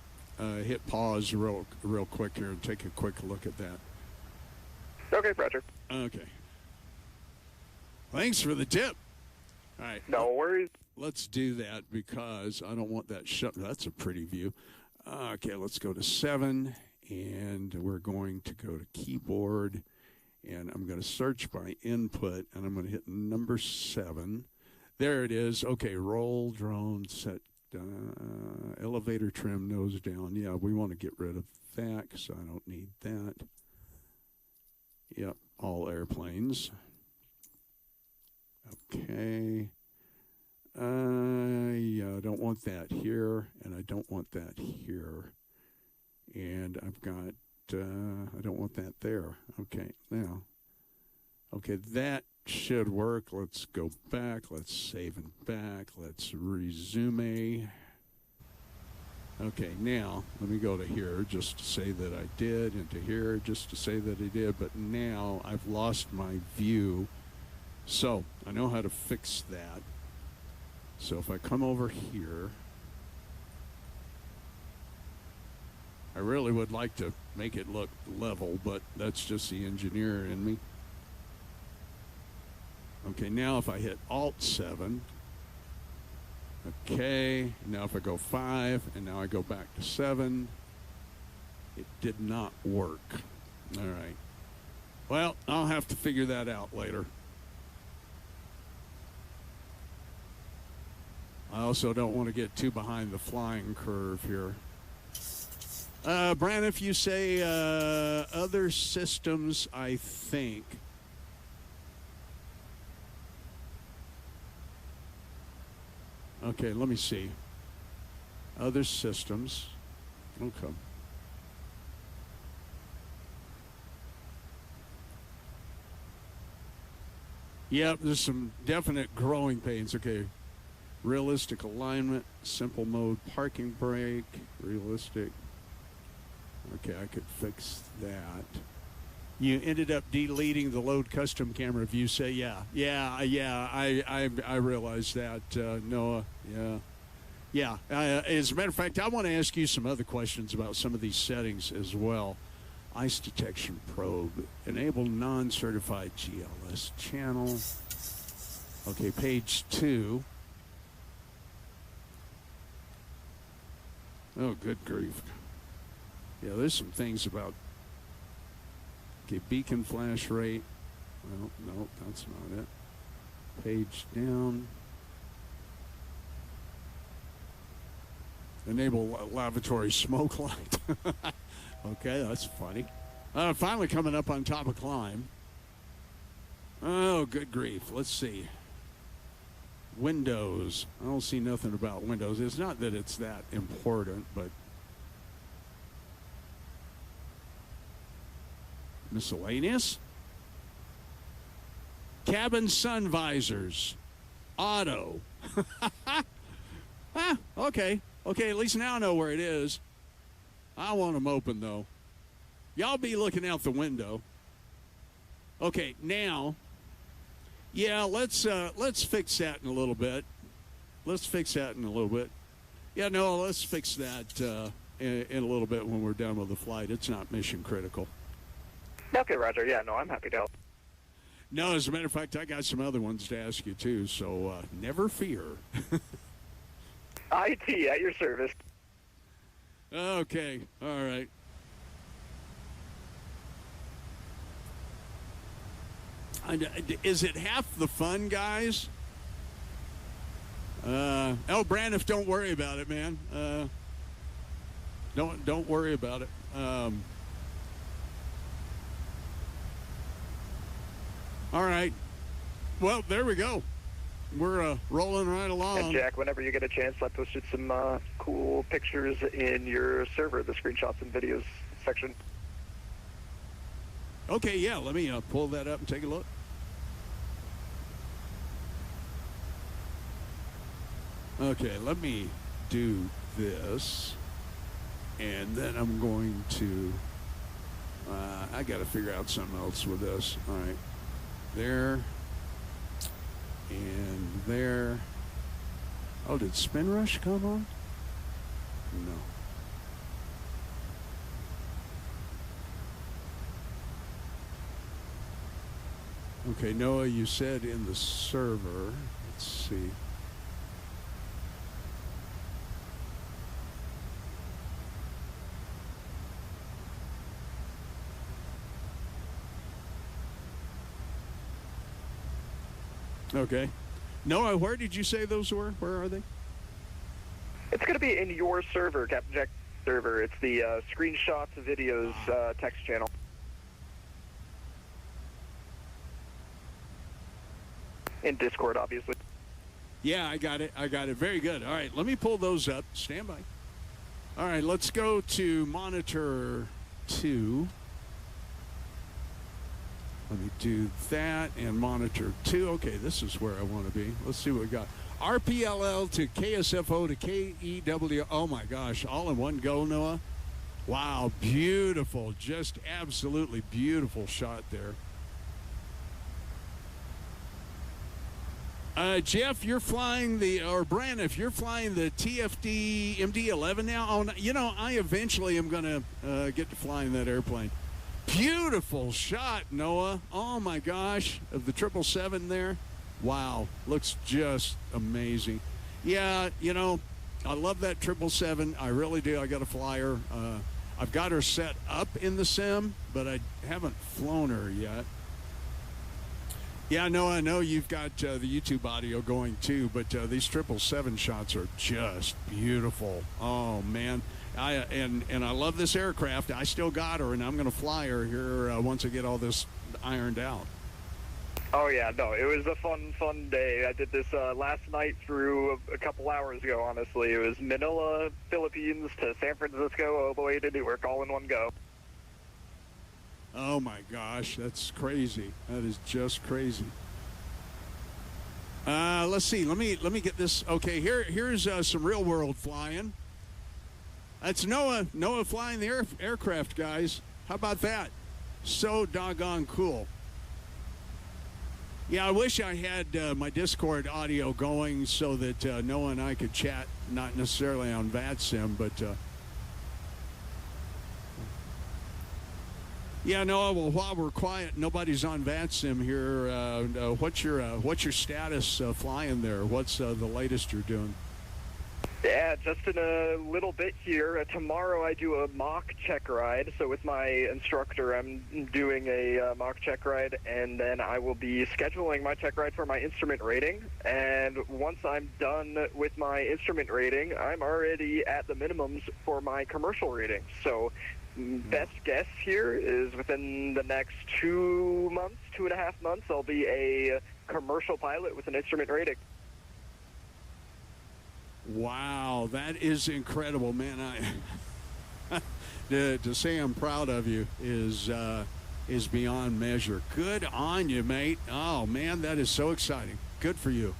hit pause real quick here and take a quick look at that. Okay, Roger. Okay. Thanks for the tip. All right. No worries. Let's do that because I don't want that shut. That's a pretty view. Okay, let's go to 7, and we're going to go to keyboard, and I'm going to search by input, and I'm going to hit number 7. There it is. Okay, roll, drone, set, elevator trim, nose down. Yeah, we want to get rid of that because I don't need that. Yep, all airplanes. Okay. Yeah, I don't want that here, and I don't want that here. And I've got, I don't want that there. Okay, now. Okay, that should work. Let's go back. Let's save and back. Let's resume. Okay, now, let me go to here just to say that I did, and to here just to say that I did. But now I've lost my view. So I know how to fix that. So if I come over here, I really would like to make it look level, but that's just the engineer in me. Okay, now if I hit Alt-7, okay, now if I go 5, and now I go back to 7, it did not work. All right. Well, I'll have to figure that out later. I also don't want to get too behind the flying curve here. Brandon, if you say other systems, I think. Okay, let me see. Other systems. Okay. Yep, there's some definite growing pains. Okay. Realistic alignment, simple mode, parking brake, realistic. Okay, I could fix that. You ended up deleting the load custom camera view. Say, I realized that, Noah. Yeah. As a matter of fact, I want to ask you some other questions about some of these settings as well. Ice detection probe, enable non-certified GLS channel. Okay, page 2. Oh, good grief. Yeah, there's some things about... Okay, beacon flash rate. Well, no, that's not it. Page down. Enable lavatory smoke light. Okay, that's funny. Finally coming up on top of climb. Oh, good grief. Let's see. Windows. I don't see nothing about Windows. It's not that it's that important, but... Miscellaneous. Cabin sun visors. Auto. Okay. Okay, at least now I know where it is. I want them open, though. Y'all be looking out the window. Okay, now... Yeah, let's fix that in a little bit. Let's fix that in a little bit. Yeah, no, let's fix that in a little bit when we're done with the flight. It's not mission critical. Okay, Roger. Yeah, no, I'm happy to help. No, as a matter of fact, I got some other ones to ask you, too, so never fear. IT at your service. Okay, all right. Is it half the fun, guys? Braniff, don't worry about it, man. Don't worry about it. All right. Well, there we go. We're rolling right along. And Jack, whenever you get a chance, I posted some cool pictures in your server, the screenshots and videos section. Okay, yeah, let me pull that up and take a look. Okay, let me do this, and then I'm going to, I got to figure out something else with this. All right, there, and there. Oh, did Spin Rush come on? No. Okay, Noah, you said in the server. Let's see. Okay. Noah, where did you say those were? Where are they? It's going to be in your server, Captain Jack server. It's the screenshots, videos, text channel. In Discord, obviously. Yeah, I got it. I got it. Very good. All right, let me pull those up. Stand by. All right, let's go to monitor 2. Let me do that and monitor 2. Okay, this is where I want to be. Let's see what we got. RPLL to KSFO to KEW. Oh, my gosh. All in one go, Noah. Wow, beautiful. Just absolutely beautiful shot there. Jeff, you're flying or Braniff, you're flying the TFD MD-11 now? Oh, you know, I eventually am going to get to flying that airplane. Beautiful shot, Noah. Oh, my gosh, of the 777 there. Wow, looks just amazing. Yeah, you know, I love that 777. I really do. I got to fly her. I've got her set up in the sim, but I haven't flown her yet. Yeah, no, I know you've got the YouTube audio going too, but these 777 shots are just beautiful. Oh man, and I love this aircraft. I still got her, and I'm going to fly her here once I get all this ironed out. Oh yeah, no, it was a fun day. I did this last night through a couple hours ago. Honestly, it was Manila, Philippines to San Francisco, all the way to Newark, all in one go. Oh my gosh, that's crazy. That is just crazy. Let's see. Let me get this. Okay, here's some real world flying. That's Noah flying the aircraft, guys. How about that? So doggone cool. Yeah, I wish I had my Discord audio going so that Noah and I could chat, not necessarily on VATSIM, but yeah, Noah. Well, while we're quiet, nobody's on VATSIM here. What's your status flying there? What's the latest you're doing? Yeah, just in a little bit here. Tomorrow I do a mock check ride. So with my instructor, I'm doing a mock check ride, and then I will be scheduling my check ride for my instrument rating. And once I'm done with my instrument rating, I'm already at the minimums for my commercial rating. So best guess here is within the next 2 months, 2.5 months, I'll be a commercial pilot with an instrument rating. Wow, that is incredible, man. To say I'm proud of you is beyond measure. Good on you, mate. Oh, man, that is so exciting. Good for you.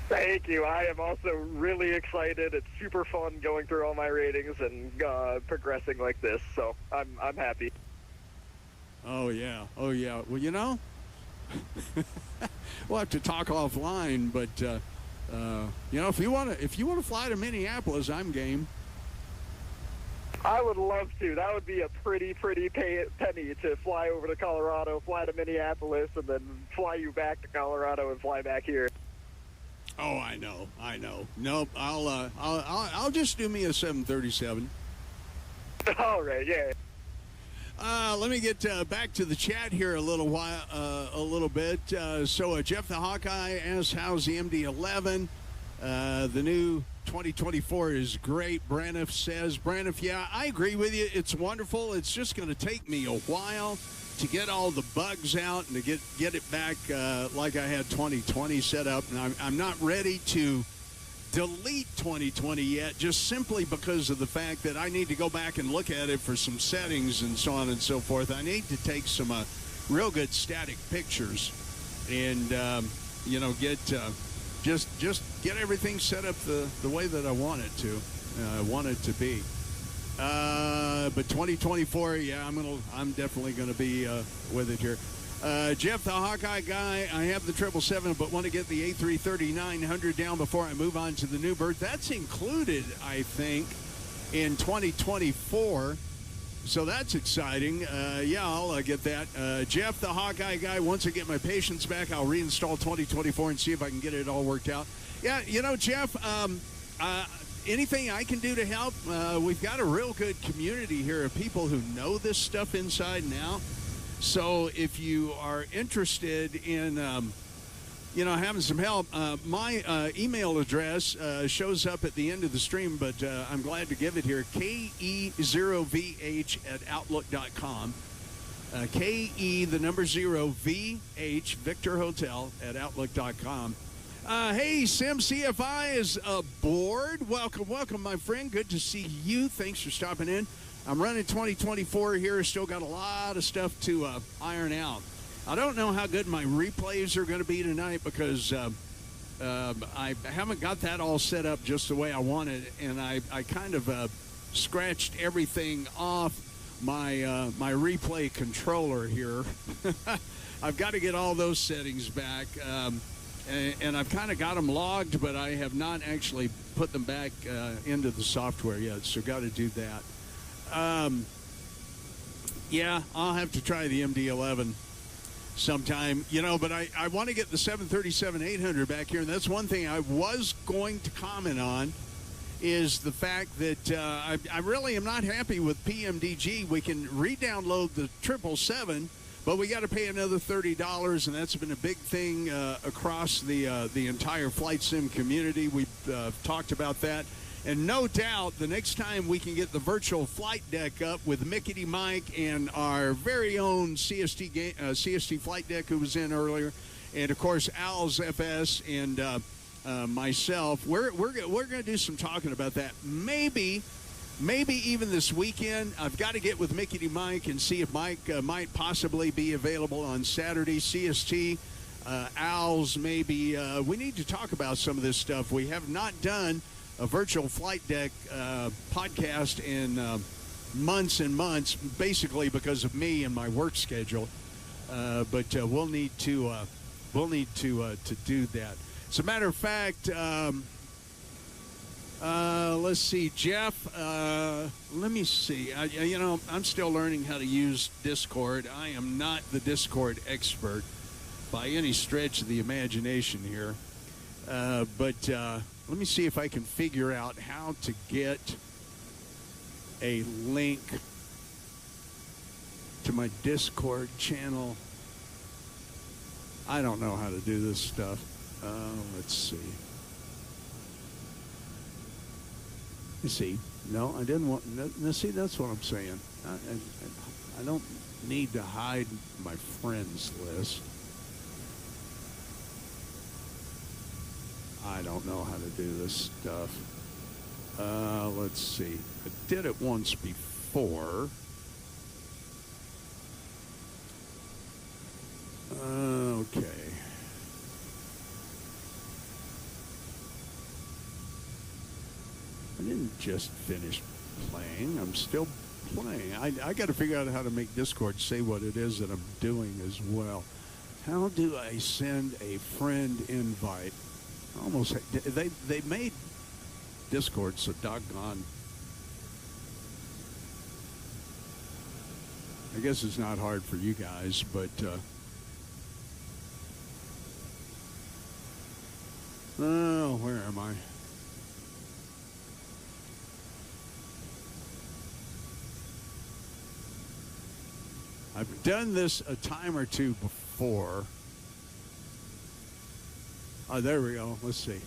Thank you. I am also really excited. It's super fun going through all my ratings and progressing like this, so I'm happy. Oh, yeah. Oh, yeah. Well, you know, we'll have to talk offline, but... you know, if you want to fly to Minneapolis, I'm game. I would love to. That would be a pretty penny to fly over to Colorado, fly to Minneapolis, and then fly you back to Colorado and fly back here. Oh, I know. Nope. I'll just do me a 737. All right. Yeah. Let me get back to the chat here a little bit. So Jeff the Hawkeye asks, how's the MD-11? The new 2024 is great, Braniff says. Braniff, yeah, I agree with you. It's wonderful. It's just going to take me a while to get all the bugs out and to get it back like I had 2020 set up. And I'm not ready to delete 2020 yet, just simply because of the fact that I need to go back and look at it for some settings and so on and so forth. I need to take some real good static pictures and you know, get just get everything set up the way that I want it to be. But 2024, yeah, I'm definitely gonna be with it here. Jeff, the Hawkeye guy, I have the 777, but want to get the A330-900 down before I move on to the new bird. That's included, I think, in 2024. So that's exciting. Yeah, I'll get that. Jeff, the Hawkeye guy, once I get my patience back, I'll reinstall 2024 and see if I can get it all worked out. Yeah, you know, Jeff, anything I can do to help? We've got a real good community here of people who know this stuff inside and out. So if you are interested in, you know, having some help, my email address shows up at the end of the stream, but I'm glad to give it here, ke0vh@outlook.com. ke0vh, Victor Hotel, @outlook.com. Hey, Sim CFI is aboard. Welcome, my friend. Good to see you. Thanks for stopping in. I'm running 2024 here. Still got a lot of stuff to iron out. I don't know how good my replays are going to be tonight because I haven't got that all set up just the way I wanted, and I kind of scratched everything off my replay controller here. I've got to get all those settings back, and I've kind of got them logged, but I have not actually put them back into the software yet, so got to do that. Yeah, I'll have to try the MD-11 sometime, you know, but I want to get the 737-800 back here, and that's one thing I was going to comment on is the fact that I really am not happy with PMDG. We can re-download the 777, but we got to pay another $30, and that's been a big thing across the entire flight sim community. We've talked about that. And no doubt, the next time we can get the virtual flight deck up with Mickey Mike and our very own CST flight deck who was in earlier, and of course Al's FS and myself, we're going to do some talking about that. Maybe even this weekend. I've got to get with Mickey Mike and see if Mike might possibly be available on Saturday. CST, Al's maybe. We need to talk about some of this stuff. We have not done a virtual flight deck podcast in months and months, basically because of me and my work schedule. But we'll need to do that. As a matter of fact, let's see, Jeff. Let me see. I'm still learning how to use Discord. I am not the Discord expert by any stretch of the imagination here. But let me see if I can figure out how to get a link to my Discord channel. I don't know how to do this stuff. Let's see. Let's see. No, I didn't want. No, see, that's what I'm saying. I don't need to hide my friends list. I don't know how to do this stuff. Let's see. I did it once before. Okay. I didn't just finish playing. I'm still playing. I got to figure out how to make Discord say what it is that I'm doing as well. How do I send a friend invite? Almost. They made Discord so doggone. I guess it's not hard for you guys, but oh, where am I? I've done this a time or two before. Oh, there we go. Let's see.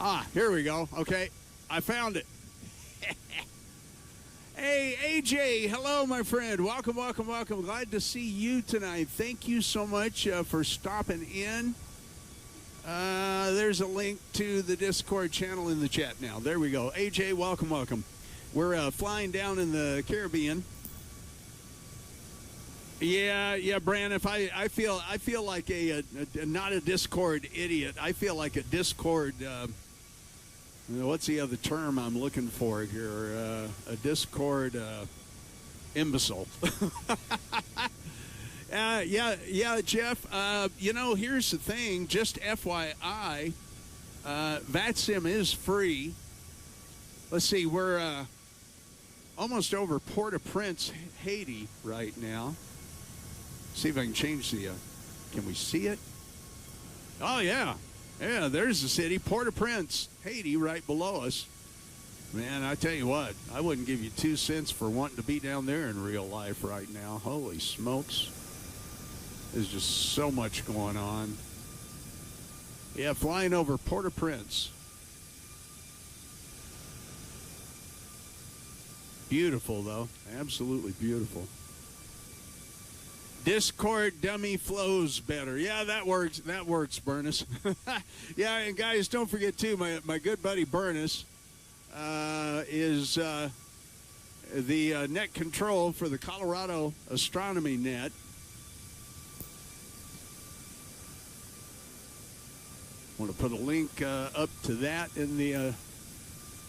Ah, here we go. Okay, I found it. Hey, AJ, hello, my friend. Welcome, welcome, welcome. Glad to see you tonight. Thank you so much for stopping in. There's a link to the Discord channel in the chat now. There we go. AJ, welcome, welcome. We're flying down in the Caribbean. Yeah, Brand. I feel like a not a Discord idiot. I feel like a Discord. What's the other term I'm looking for here? A Discord imbecile. Yeah, Jeff. Here's the thing. Just FYI, VATSIM is free. Let's see, we're almost over Port-au-Prince, Haiti right now. See if I can change the. Can we see it? Oh yeah, there's the city, Port-au-Prince, Haiti, right below us. Man, I tell you what, I wouldn't give you 2 cents for wanting to be down there in real life right now. Holy smokes. There's just so much going on. Yeah, flying over Port-au-Prince. Beautiful, though. Absolutely beautiful. Discord dummy flows better. Yeah, that works. That works, Burnus. Yeah, and guys, don't forget, too, my good buddy Burnus is the net control for the Colorado Astronomy Net. Want to put a link up to that in the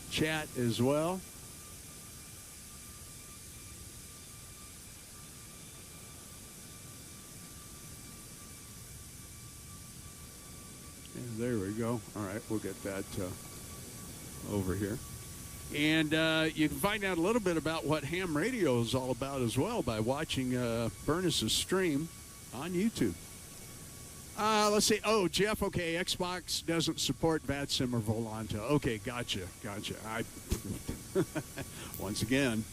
chat as well. And there we go. All right, we'll get that over here. And you can find out a little bit about what ham radio is all about as well by watching Burnus's stream on YouTube. Let's see. Oh, Jeff, okay, Xbox doesn't support VATSIM or Volanta. Okay, gotcha. Once again,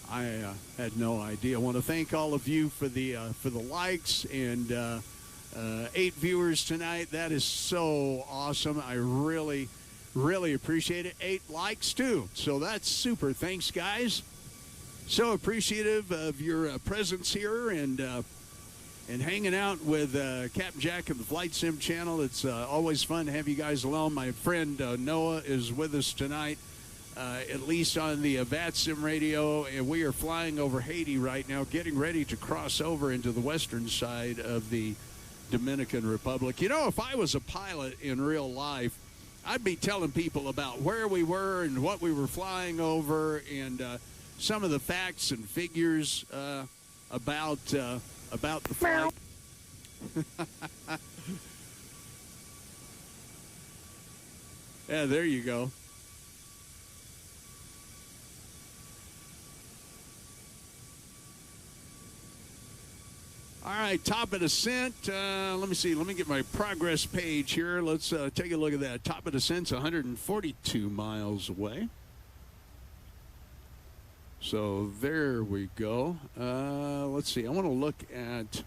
I had no idea. I want to thank all of you for the likes and 8 viewers tonight. That is so awesome. I really, really appreciate it. 8 likes, too. So that's super. Thanks, guys. So appreciative of your presence here and hanging out with Captain Jack of the Flight Sim channel. It's always fun to have you guys along. My friend Noah is with us tonight, at least on the VATSIM radio, and we are flying over Haiti right now, getting ready to cross over into the western side of the Dominican Republic. You know, if I was a pilot in real life, I'd be telling people about where we were and what we were flying over and some of the facts and figures about the flight. Yeah, there you go. All right, top of descent. Let me see. Let me get my progress page here. Let's take a look at that. Top of descent's 142 miles away. So there we go. Let's see. I want to look at.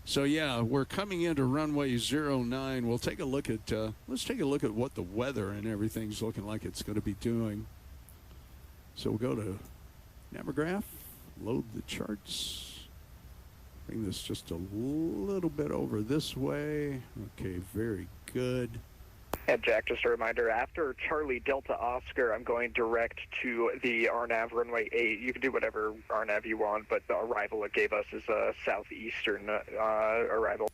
So yeah, we're coming into runway 09. We'll take a look at. Let's take a look at what the weather and everything's looking like it's going to be doing. So we'll go to Navigraph, load the charts. Bring this just a little bit over this way. Okay, very good. And Jack, just a reminder, after Charlie Delta Oscar, I'm going direct to the RNAV runway 8. You can do whatever RNAV you want, but the arrival it gave us is a southeastern arrival.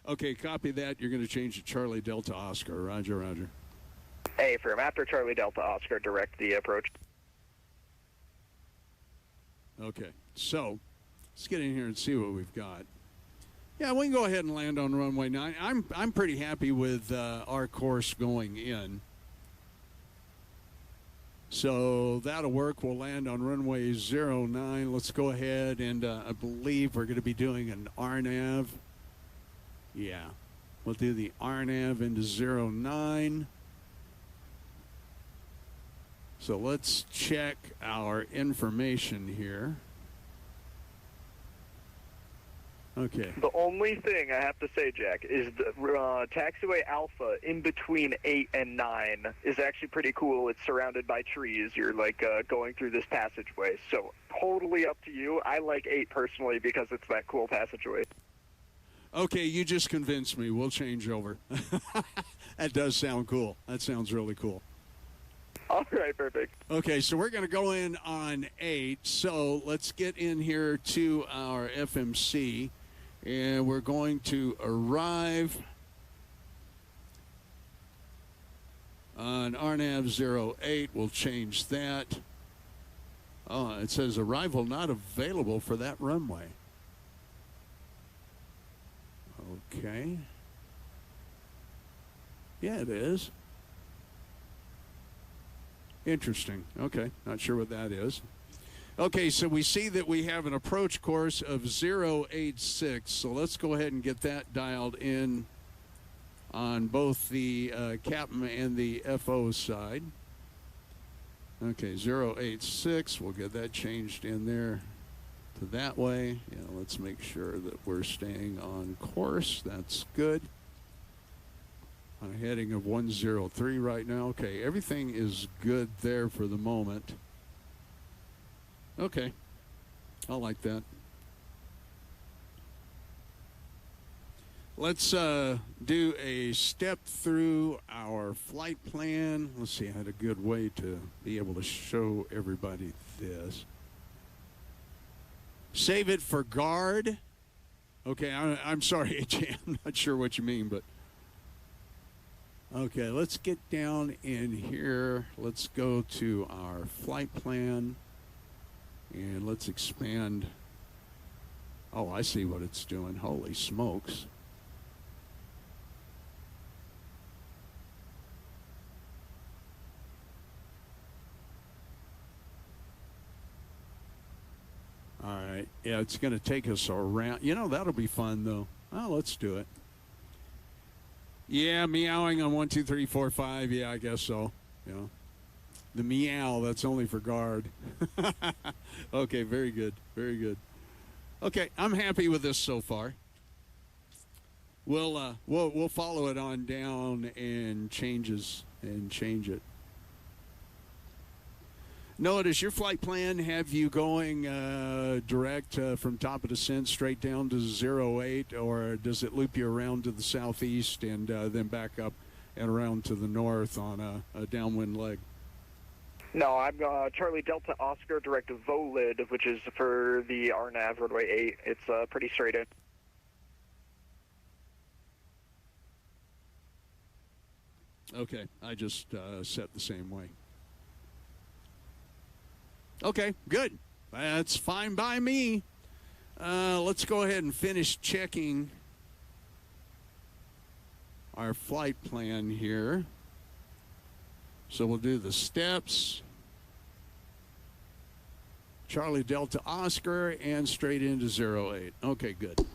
Okay, copy that. You're going to change to Charlie Delta Oscar. Roger, roger. Affirm. After Charlie Delta Oscar, direct the approach. Okay, so let's get in here and see what we've got. Yeah, we can go ahead and land on runway 9. I'm pretty happy with our course going in. So that'll work. We'll land on runway 09. Let's go ahead and I believe we're going to be doing an RNAV. Yeah, we'll do the RNAV into 09. So let's check our information here. Okay. The only thing I have to say, Jack, is the taxiway Alpha in between 8 and 9 is actually pretty cool. It's surrounded by trees. You're like going through this passageway. So totally up to you. I like 8 personally because it's that cool passageway. Okay, you just convinced me. We'll change over. That does sound cool. That sounds really cool. All right, perfect. Okay, so we're going to go in on 8. So let's get in here to our FMC. And we're going to arrive on RNAV 08. We'll change that. Oh, it says arrival not available for that runway. Okay. Yeah, it is. Interesting. Okay, not sure what that is. Okay, so we see that we have an approach course of 086. So let's go ahead and get that dialed in on both the CAPN and the FO side. Okay, 086. We'll get that changed in there to that way. Yeah, let's make sure that we're staying on course. That's good. On a heading of 103 right now. Okay, everything is good there for the moment. Okay, I like that. Let's do a step through our flight plan. Let's see, I had a good way to be able to show everybody this. Save it for guard. Okay, I'm sorry, AJ, I'm not sure what you mean, but... Okay, let's get down in here. Let's go to our flight plan. And let's expand. Oh, I see what it's doing. Holy smokes. All right. Yeah, it's going to take us around. You know, that'll be fun, though. Oh, let's do it. Yeah, meowing on 1, 2, 3, 4, 5. Yeah, I guess so. Yeah. The meow, that's only for guard. Okay, very good. Very good. Okay, I'm happy with this so far. We'll follow it on down and change it. Noah, does your flight plan have you going direct from top of descent straight down to 08, or does it loop you around to the southeast and then back up and around to the north on a downwind leg? No, I'm Charlie Delta Oscar, direct to VOLID, which is for the RNAV runway 8. It's pretty straight in. Okay, I just set the same way. Okay, good. That's fine by me. Let's go ahead and finish checking our flight plan here. So we'll do the steps. Charlie Delta Oscar, and straight into 08. Okay, good.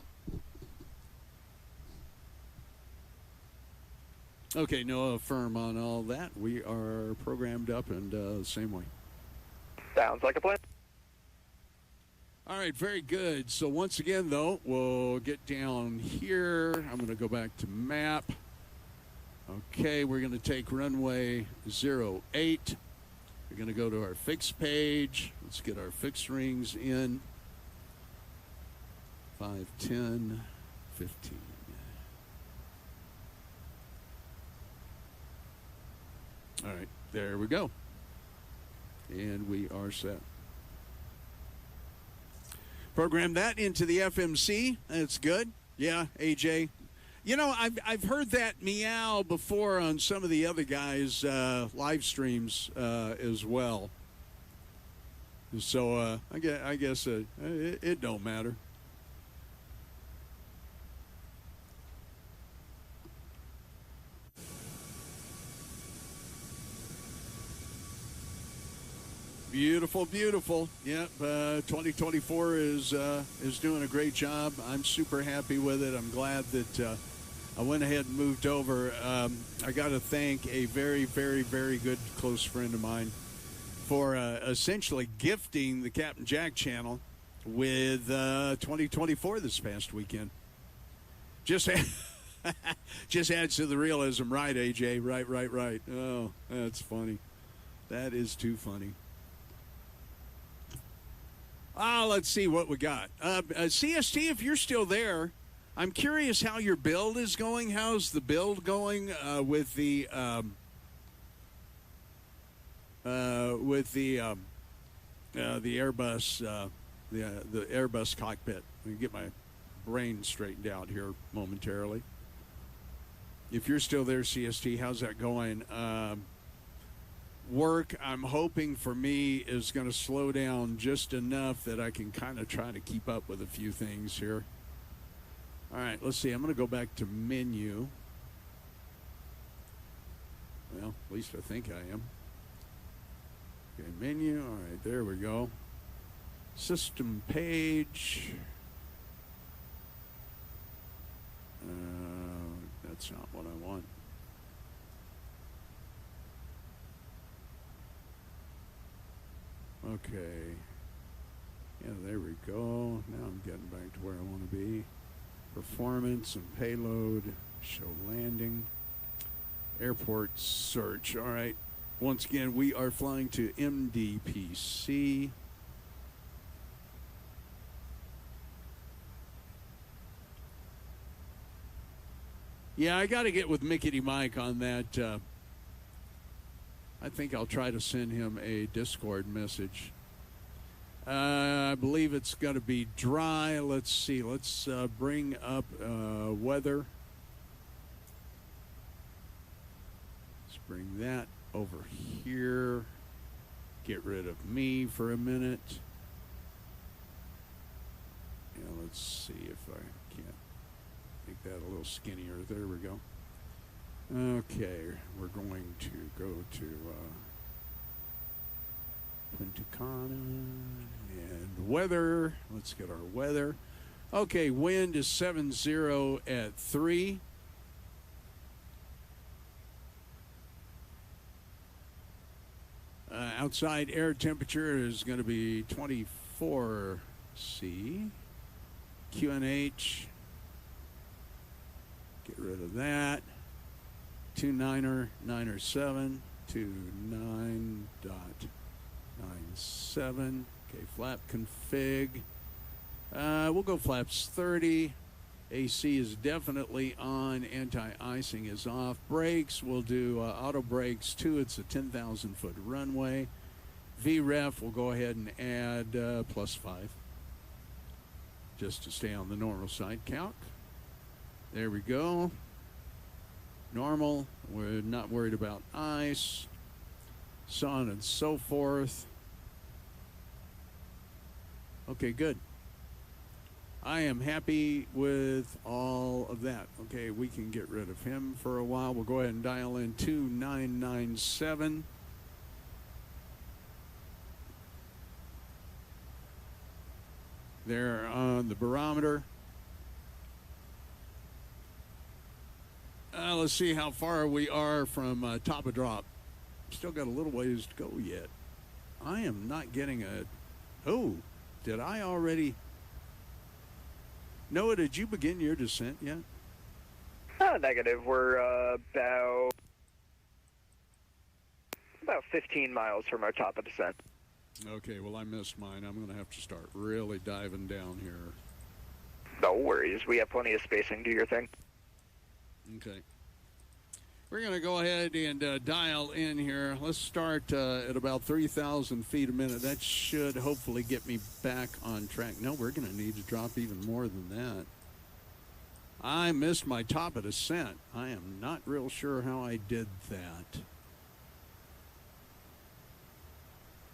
Okay, no affirm on all that. We are programmed up and the same way. Sounds like a plan. All right, very good. So once again, though, we'll get down here. I'm going to go back to map. Okay, we're going to take runway 08. We're going to go to our fix page. Let's get our fix rings in. 5, 10, 15. All right, there we go. And we are set. Program that into the FMC. That's good. Yeah, AJ. You know, I've heard that meow before on some of the other guys' live streams as well. So I guess it don't matter. Beautiful, beautiful. Yep, 2024 is doing a great job. I'm super happy with it. I'm glad that I went ahead and moved over. I got to thank a very, very, very good close friend of mine for essentially gifting the Captain Jack channel with 2024 this past weekend. Just adds to the realism, right, AJ? Right. Oh, that's funny. That is too funny. Let's see what we got. CST, if you're still there, I'm curious how your build is going. How's the build going with the Airbus the Airbus cockpit? Let me get my brain straightened out here momentarily. If you're still there, CST, how's that going? Work, I'm hoping for me, is going to slow down just enough that I can kind of try to keep up with a few things here. All right, let's see. I'm going to go back to menu. Well, at least I think I am. Okay, menu. All right, there we go. System page. That's not what I want. Okay. Yeah, there we go. Now I'm getting back to where I want to be. Performance and payload. Show landing. Airport search. All right. Once again, we are flying to MDPC. Yeah, I got to get with Mickety Mike on that. I think I'll try to send him a Discord message. I believe it's going to be dry. Let's see. Let's bring up weather. Let's bring that over here. Get rid of me for a minute. Yeah, let's see if I can't make that a little skinnier. There we go. Okay, we're going to go to Punta Cana and weather. Let's get our weather. Okay, wind is 70 at 3. Outside air temperature is going to be 24 C. QNH. Get rid of that. 29er, 9er7, 29.97. Okay, flap config. We'll go flaps 30. AC is definitely on. Anti-icing is off. Brakes, we'll do auto brakes 2. It's a 10,000 foot runway. VREF, we'll go ahead and add +5. Just to stay on the normal side. Calc. There we go. Normal, we're not worried about ice, so on and so forth. Okay, good. I am happy with all of that. Okay, we can get rid of him for a while. We'll go ahead and dial in 2997. there on the barometer. Let's see how far we are from top of drop. Still got a little ways to go yet. I am not getting a... Oh, did I already... Noah, did you begin your descent yet? Negative. We're about 15 miles from our top of descent. Okay, well, I missed mine. I'm going to have to start really diving down here. No worries. We have plenty of spacing. Do your thing. Okay. We're going to go ahead and dial in here. Let's start at about 3,000 feet a minute. That should hopefully get me back on track. No, we're going to need to drop even more than that. I missed my top of descent. I am not real sure how I did that.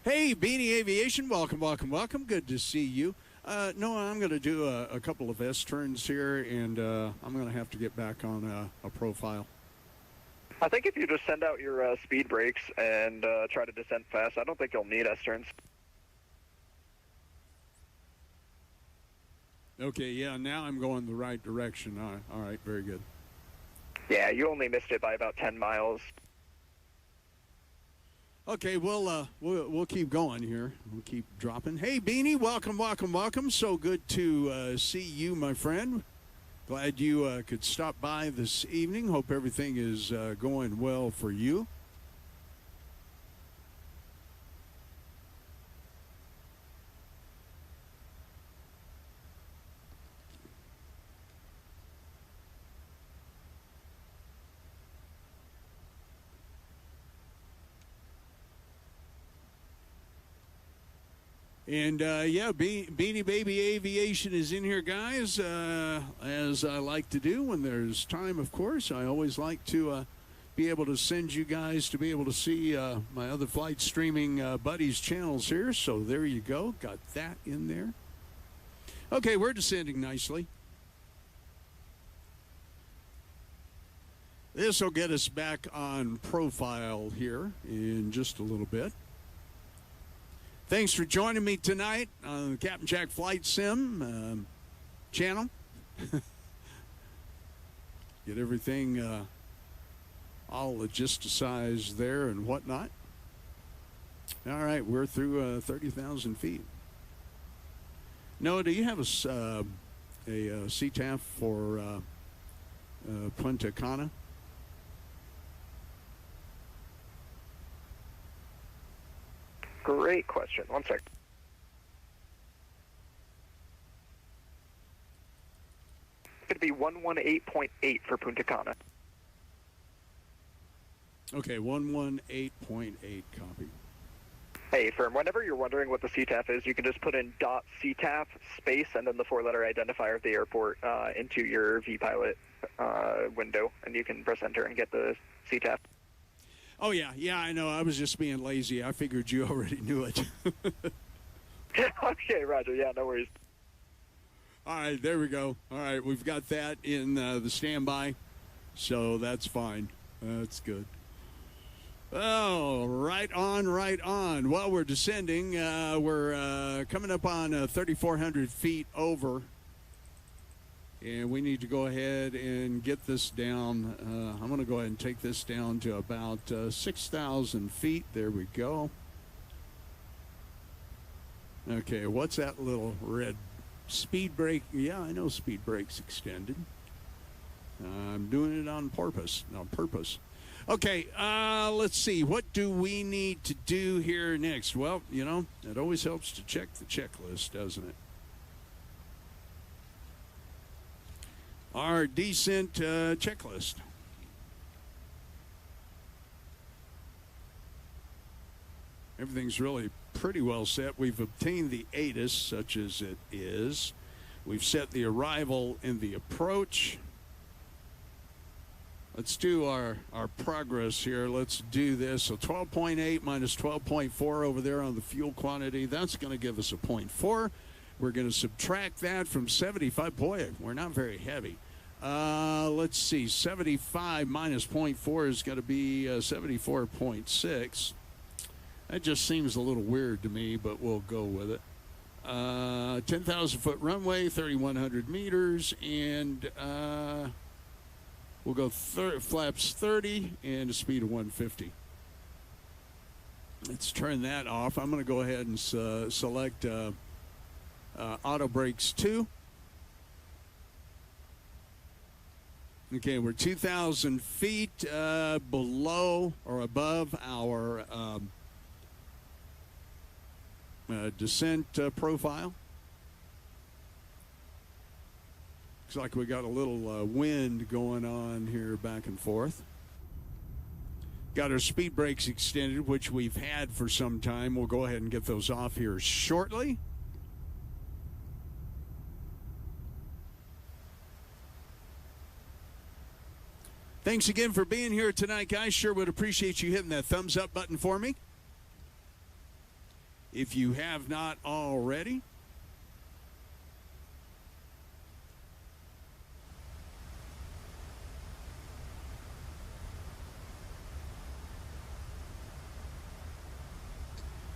Hey, Beanie Aviation, welcome, welcome, welcome. Good to see you. Noah, I'm going to do a couple of S-turns here, and I'm going to have to get back on a profile. I think if you just send out your speed brakes and try to descend fast, I don't think you'll need S-turns. Okay, yeah, now I'm going the right direction. All right, very good. Yeah, you only missed it by about 10 miles. Okay, we'll keep going here. We'll keep dropping. Hey, Beanie, welcome, welcome, welcome. So good to see you, my friend. Glad you could stop by this evening. Hope everything is going well for you. And, yeah, Beanie Baby Aviation is in here, guys, as I like to do when there's time, of course. I always like to be able to send you guys to be able to see my other flight streaming buddies' channels here. So there you go. Got that in there. Okay, we're descending nicely. This will get us back on profile here in just a little bit. Thanks for joining me tonight on the Captain Jack Flight Sim channel. Get everything all logisticized there and whatnot. All right, we're through 30,000 feet. Noah, do you have a CTAF for Punta Cana? Great question. One sec. It's going to be 118.8 for Punta Cana. Okay, 118.8 copy. Hey, firm, whenever you're wondering what the CTAF is, you can just put in .CTAF space and then the four-letter identifier of the airport into your vPilot window, and you can press enter and get the CTAF. Oh, yeah, I know. I was just being lazy. I figured you already knew it. Okay, roger. Yeah, no worries. All right, there we go. All right, we've got that in the standby, so that's fine. That's good. Oh, right on, right on. Well, we're descending. We're coming up on 3,400 feet over. And we need to go ahead and get this down. I'm going to go ahead and take this down to about 6,000 feet. There we go. Okay, what's that little red speed brake? Yeah, I know speed brake's extended. I'm doing it on purpose. Okay, let's see. What do we need to do here next? Well, you know, it always helps to check the checklist, doesn't it? Our descent checklist. Everything's really pretty well set. We've obtained the ATIS, such as it is. We've set the arrival and the approach. Let's do our progress here. Let's do this. So 12.8 minus 12.4 over there on the fuel quantity. That's going to give us a 0.4. We're going to subtract that from 75. Boy, we're not very heavy. Let's see. 75 minus 0.4 is going to be 74.6. That just seems a little weird to me, but we'll go with it. 10,000-foot runway, 3,100 meters, and we'll go flaps 30 and a speed of 150. Let's turn that off. I'm going to go ahead and select auto brakes 2. Okay, we're 2,000 feet below or above our descent profile. Looks like we got a little wind going on here back and forth. Got our speed brakes extended, which we've had for some time. We'll go ahead and get those off here shortly. Thanks again for being here tonight, guys. Sure would appreciate you hitting that thumbs up button for me, if you have not already.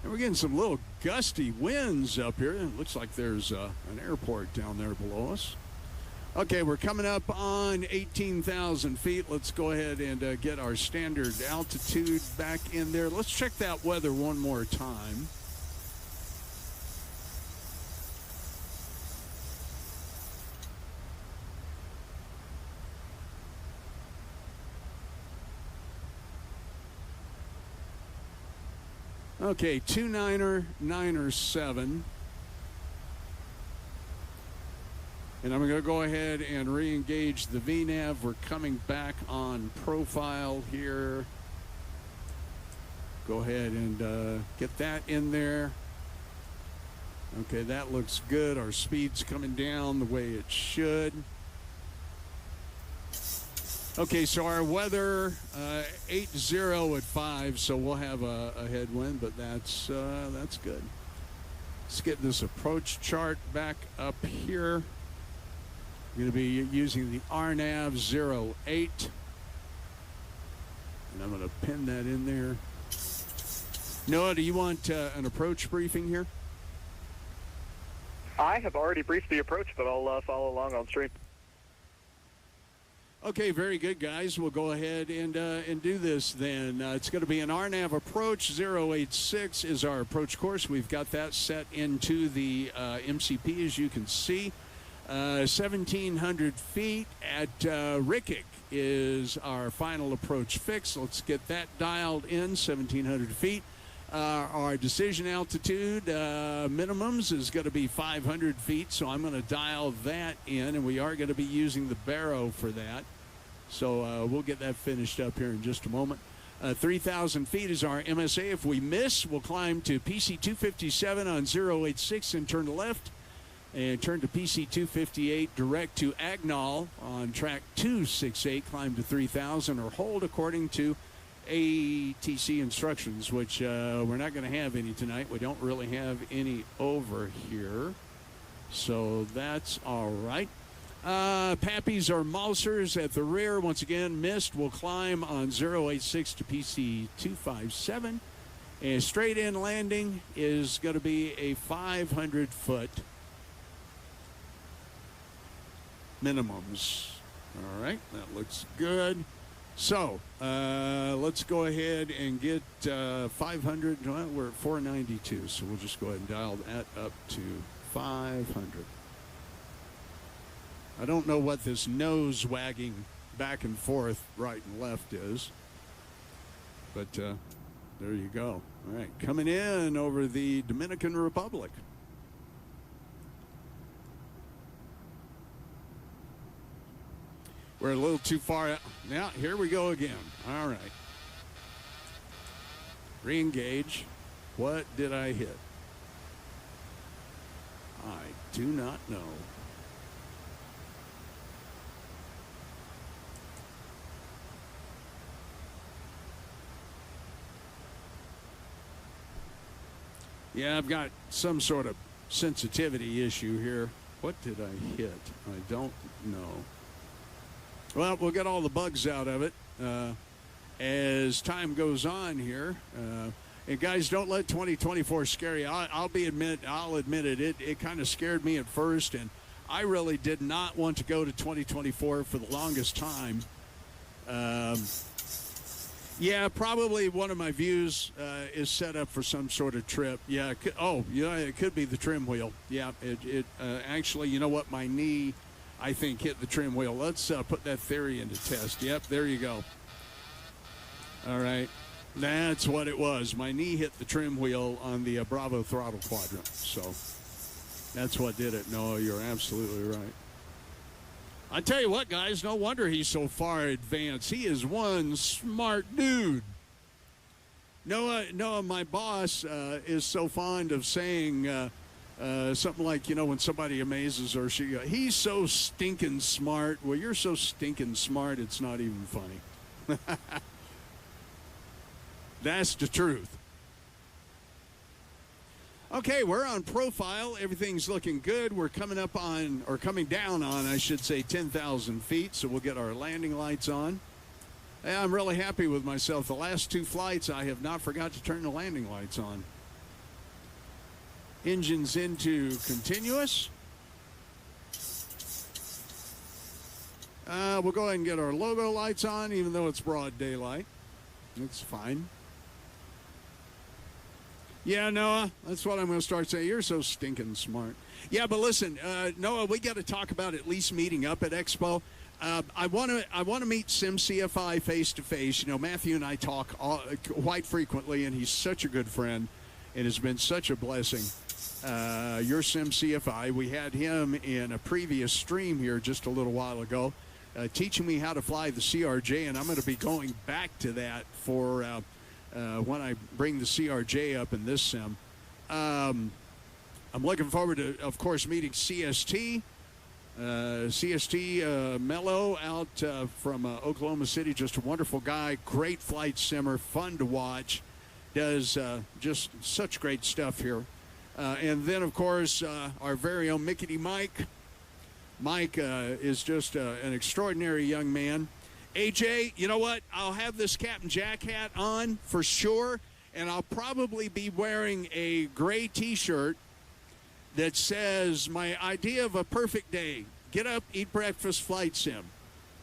And we're getting some little gusty winds up here. It looks like there's an airport down there below us. Okay, we're coming up on 18,000 feet. Let's go ahead and get our standard altitude back in there. Let's check that weather one more time. Okay, 297. And I'm going to go ahead and re-engage the VNAV. We're coming back on profile here. Go ahead and get that in there. Okay, that looks good. Our speed's coming down the way it should. Okay, so our weather, 80 at 5, so we'll have a headwind, but that's good. Let's get this approach chart back up here. I'm going to be using the RNAV 08. And I'm going to pin that in there. Noah, do you want an approach briefing here? I have already briefed the approach, but I'll follow along on stream. Okay, very good, guys. We'll go ahead and do this then. It's going to be an RNAV approach. 086 is our approach course. We've got that set into the MCP, as you can see. 1,700 feet at Rickett is our final approach fix. Let's get that dialed in, 1,700 feet. Our decision altitude minimums is going to be 500 feet, so I'm going to dial that in, and we are going to be using the Barrow for that. So we'll get that finished up here in just a moment. 3,000 feet is our MSA. If we miss, we'll climb to PC 257 on 086 and turn to left, and turn to PC 258 direct to Agnall on track 268, climb to 3,000, or hold according to ATC instructions, which we're not going to have any tonight. We don't really have any over here, so that's all right. Pappies or Mausers at the rear, once again, missed. We'll climb on 086 to PC 257. And straight in landing is going to be a 500-foot minimums. All right, that looks good. So let's go ahead and get 500. Well, we're at 492, so we'll just go ahead and dial that up to 500. I don't know what this nose wagging back and forth, right and left is, but there you go. All right, coming in over the Dominican Republic. We're a little too far out. Now, here we go again. All right. Re-engage. What did I hit? I do not know. Yeah, I've got some sort of sensitivity issue here. What did I hit? I don't know. Well, we'll get all the bugs out of it as time goes on here. And guys, don't let 2024 scare you. I'll admit it. It kind of scared me at first, and I really did not want to go to 2024 for the longest time. Yeah, probably one of my views is set up for some sort of trip. Yeah, it could be the trim wheel. Yeah, it actually, you know what? My knee, I think, hit the trim wheel. Let's put that theory into test. Yep, there you go. All right. That's what it was. My knee hit the trim wheel on the Bravo throttle quadrant. So that's what did it. No, you're absolutely right. I tell you what, guys, no wonder he's so far advanced. He is one smart dude. Noah, my boss, is so fond of saying something like, when somebody amazes her, he's so stinking smart. Well, you're so stinking smart, it's not even funny. That's the truth. Okay, we're on profile. Everything's looking good. We're coming down on, I should say, 10,000 feet, so we'll get our landing lights on. Hey, I'm really happy with myself. The last 2 flights, I have not forgot to turn the landing lights on. Engines into continuous. We'll go ahead and get our logo lights on, even though it's broad daylight. It's fine. Yeah, Noah, that's what I'm going to start saying. You're so stinking smart. Yeah, but listen, Noah, we got to talk about at least meeting up at Expo. I want to meet SimCFI face to face. Matthew and I talk quite frequently, and he's such a good friend, and has been such a blessing. Your SimCFI, we had him in a previous stream here just a little while ago, teaching me how to fly the CRJ, and I'm going to be going back to that for when I bring the CRJ up in this sim. I'm looking forward to, of course, meeting CST. Mello out from Oklahoma City, just a wonderful guy, great flight simmer, fun to watch, does just such great stuff here. And then, of course, our very own Mickey Mike. Mike is just an extraordinary young man. AJ, you know what? I'll have this Captain Jack hat on for sure, and I'll probably be wearing a gray T-shirt that says, my idea of a perfect day: get up, eat breakfast, flight sim.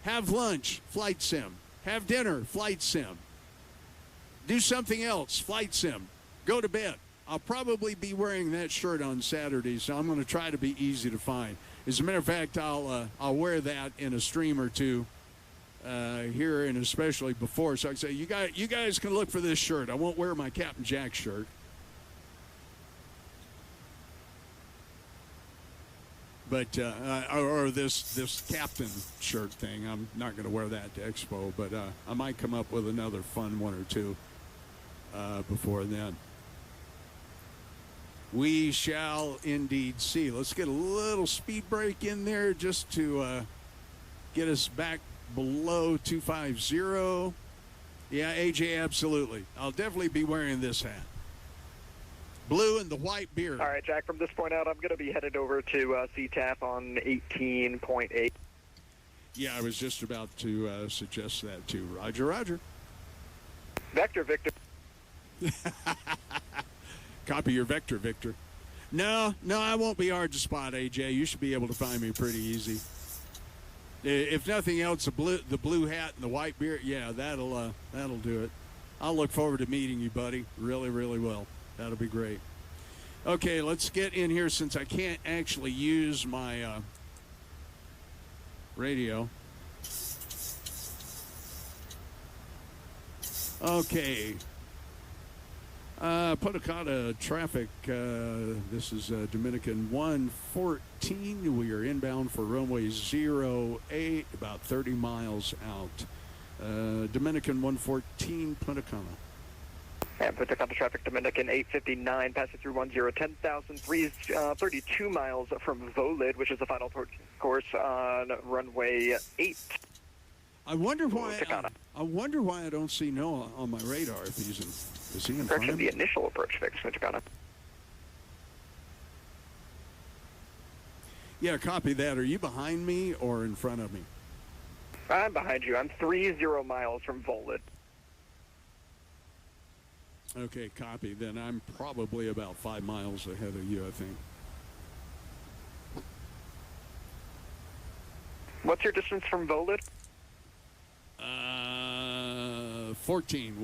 Have lunch, flight sim. Have dinner, flight sim. Do something else, flight sim. Go to bed. I'll probably be wearing that shirt on Saturday, so I'm going to try to be easy to find. As a matter of fact, I'll wear that in a stream or two here, and especially before. So I can say, you guys can look for this shirt. I won't wear my Captain Jack shirt. But or this captain shirt thing. I'm not going to wear that to Expo, but I might come up with another fun one or two before then. We shall indeed see. Let's get a little speed break in there just to get us back below 250. Yeah, AJ, absolutely. I'll definitely be wearing this hat. Blue and the white beard. All right, Jack, from this point out, I'm going to be headed over to CTAF on 18.8. Yeah, I was just about to suggest that too. Roger, roger. Vector, Victor. Copy your vector, Victor. No, I won't be hard to spot, AJ. You should be able to find me pretty easy. If nothing else, the blue hat and the white beard, yeah, that'll do it. I'll look forward to meeting you, buddy. Really, really will. That'll be great. Okay, let's get in here since I can't actually use my radio. Okay. Potacata traffic. This is Dominican 114. We are inbound for runway 08, about 30 miles out. Dominican 114, Potacata. And Potacata traffic, Dominican 859, passing through 10,000, 32 miles from Volid, which is the final course on runway 8. I wonder why I don't see Noah on my radar if he's in. Is he in front of me? The initial approach fix, Potacata. Yeah, copy that. Are you behind me or in front of me? I'm behind you. I'm 30 miles from Volid. Okay, copy. Then I'm probably about 5 miles ahead of you, I think. What's your distance from Volid? 14.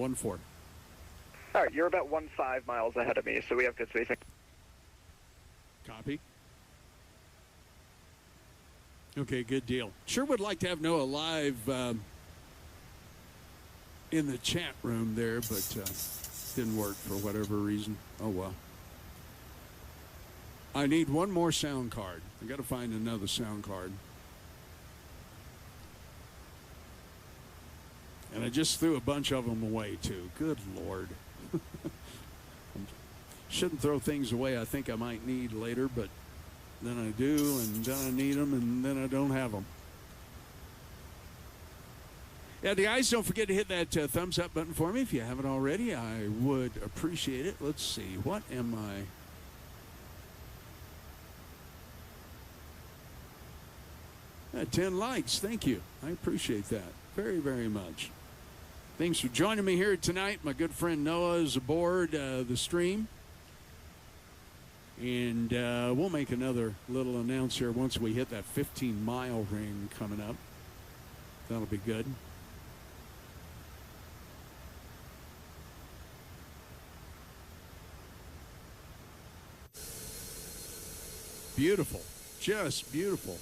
All right, you're about 1.5 miles ahead of me, so we have good spacing. Copy. Okay, good deal. Sure would like to have Noah live in the chat room there, but didn't work for whatever reason. Oh, well. I need one more sound card. I got to find another sound card. And I just threw a bunch of them away, too. Good Lord. Shouldn't throw things away I think I might need later, but then I do, and then I need them, and then I don't have them. Yeah, the guys, don't forget to hit that thumbs up button for me if you haven't already. I would appreciate it. Let's see. What am I? 10 likes. Thank you. I appreciate that very, very much. Thanks for joining me here tonight. My good friend Noah is aboard the stream. And we'll make another little announce here once we hit that 15-mile ring coming up. That'll be good. Beautiful. Just beautiful.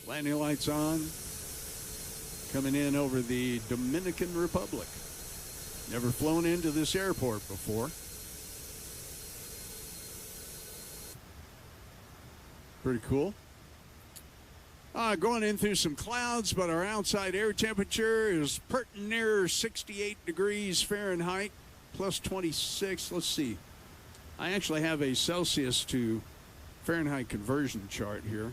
Landing lights on. Coming in over the Dominican Republic. Never flown into this airport before. Pretty cool. Going in through some clouds, but our outside air temperature is pretty near 68 degrees Fahrenheit, plus 26. Let's see. I actually have a Celsius to Fahrenheit conversion chart here.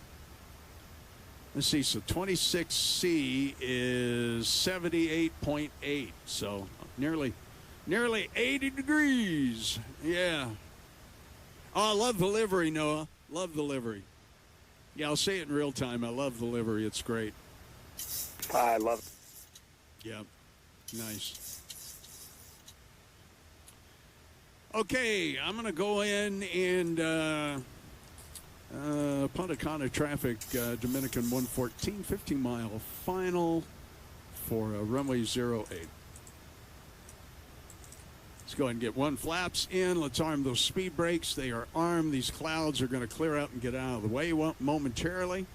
Let's see, so 26C is 78.8, so nearly 80 degrees. Yeah. Oh, I love the livery, Noah. Love the livery. Yeah, I'll say it in real time. I love the livery. It's great. I love it. Yeah, nice. Okay, I'm going to go in and Punta Cana traffic, Dominican 114, 15-mile final for runway 08. Let's go ahead and get one flaps in. Let's arm those speed brakes. They are armed. These clouds are going to clear out and get out of the way momentarily.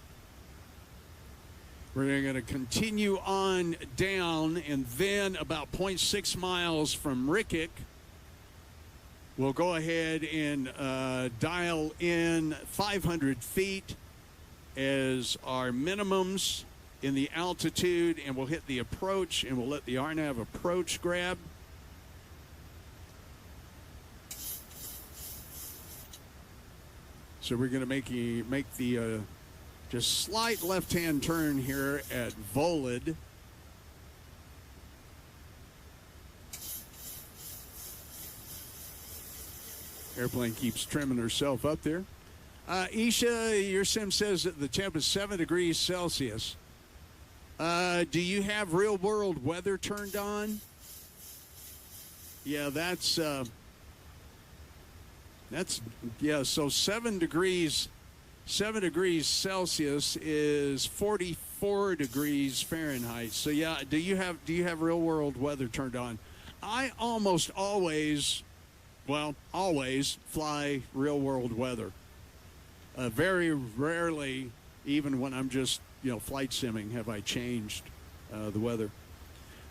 We're going to continue on down, and then about 0.6 miles from Rickett, we'll go ahead and dial in 500 feet as our minimums in the altitude, and we'll hit the approach, and we'll let the RNAV approach grab. So we're going to make the just slight left-hand turn here at Volid. Airplane keeps trimming herself up there. Isha, your sim says that the temp is 7 degrees Celsius. Do you have real-world weather turned on? Yeah, so 7 degrees Celsius is 44 degrees Fahrenheit. So yeah, do you have real world weather turned on? I almost always fly real world weather. Very rarely, even when I'm just flight simming, have I changed the weather.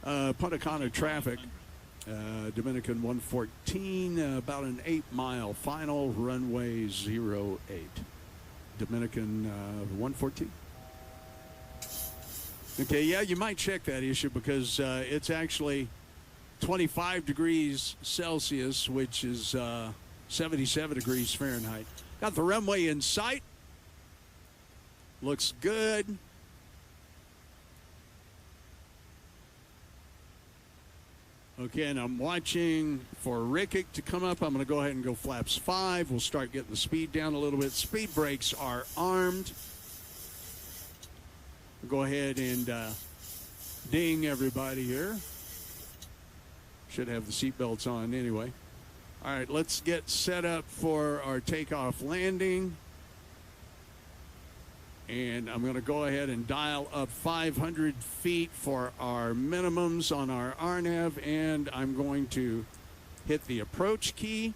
Punta Cana traffic. Dominican 114, about an 8-mile final, runway 08. Dominican 114. Okay, yeah, you might check that issue because it's actually 25 degrees Celsius, which is 77 degrees Fahrenheit. Got the runway in sight. Looks good. Okay, and I'm watching for Rickett to come up. I'm going to go ahead and go flaps 5. We'll start getting the speed down a little bit. Speed brakes are armed. We'll go ahead and ding everybody here. Should have the seatbelts on anyway. All right, let's get set up for our takeoff landing. And I'm going to go ahead and dial up 500 feet for our minimums on our RNAV, and I'm going to hit the approach key.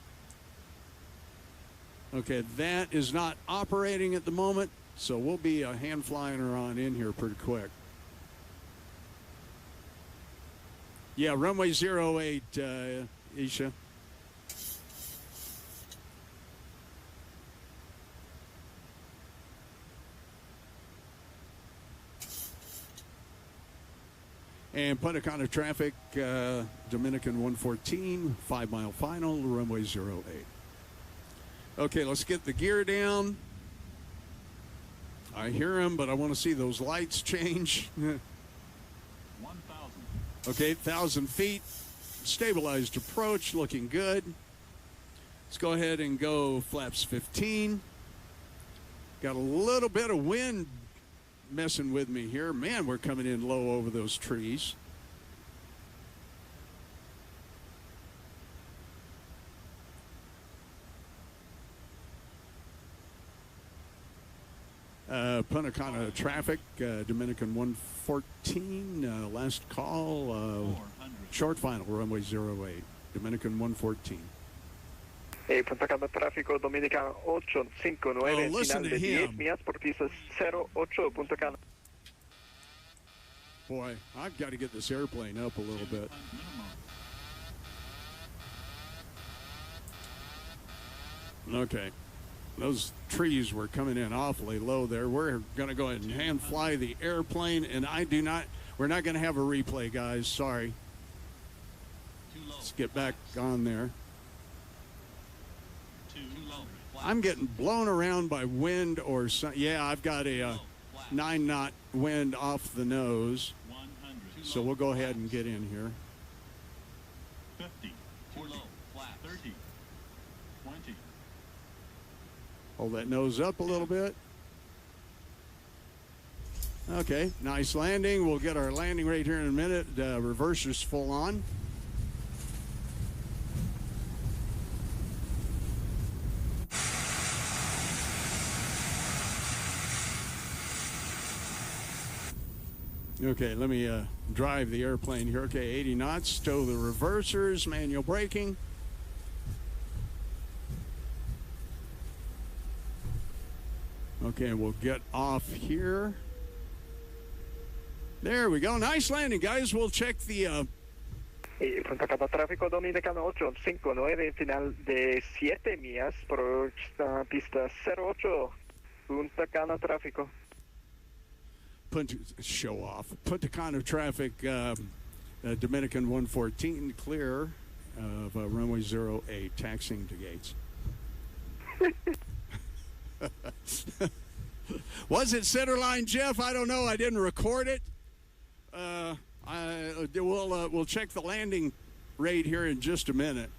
Okay, that is not operating at the moment, so we'll be hand flying her on in here pretty quick. Yeah, runway 08, Isha. And Punta Cana traffic, Dominican 114, 5 mile final, runway 08. Okay, let's get the gear down. I hear him, but I want to see those lights change. 1,000. Okay, 1,000 feet. Stabilized approach, looking good. Let's go ahead and go flaps 15. Got a little bit of wind messing with me here. Man, we're coming in low over those trees. Punta Cana traffic, Dominican 114, last call, short final, runway 08, Dominican 114. Punta Cana tráfico, Dominica 859, listen final to de him. 10 millas por pista 08, Punta Cana. Boy, I've got to get this airplane up a little bit. Okay. Those trees were coming in awfully low there. We're going to go ahead and hand fly the airplane, and we're not going to have a replay, guys. Sorry. Let's get back on there. I'm getting blown around by wind or something. Yeah, I've got a 9-knot wind off the nose. So we'll go ahead and get in here. 50, too low, flat, 30, 20. Hold that nose up a little bit. Okay, nice landing. We'll get our landing rate here in a minute. Reverser's full on. Okay, let me drive the airplane here. Okay, 80 knots. Stow the reversers, manual braking. Okay, we'll get off here. There we go. Nice landing, guys. We'll check the... Punta Cana tráfico, Dominicana 859, final de 7 millas por pista 08, Punta Cana tráfico. Show off. Punta Cana traffic, Dominican 114, clear of runway 08, taxiing to gates. Was it centerline, Jeff? I don't know. I didn't record it. We'll check the landing rate here in just a minute.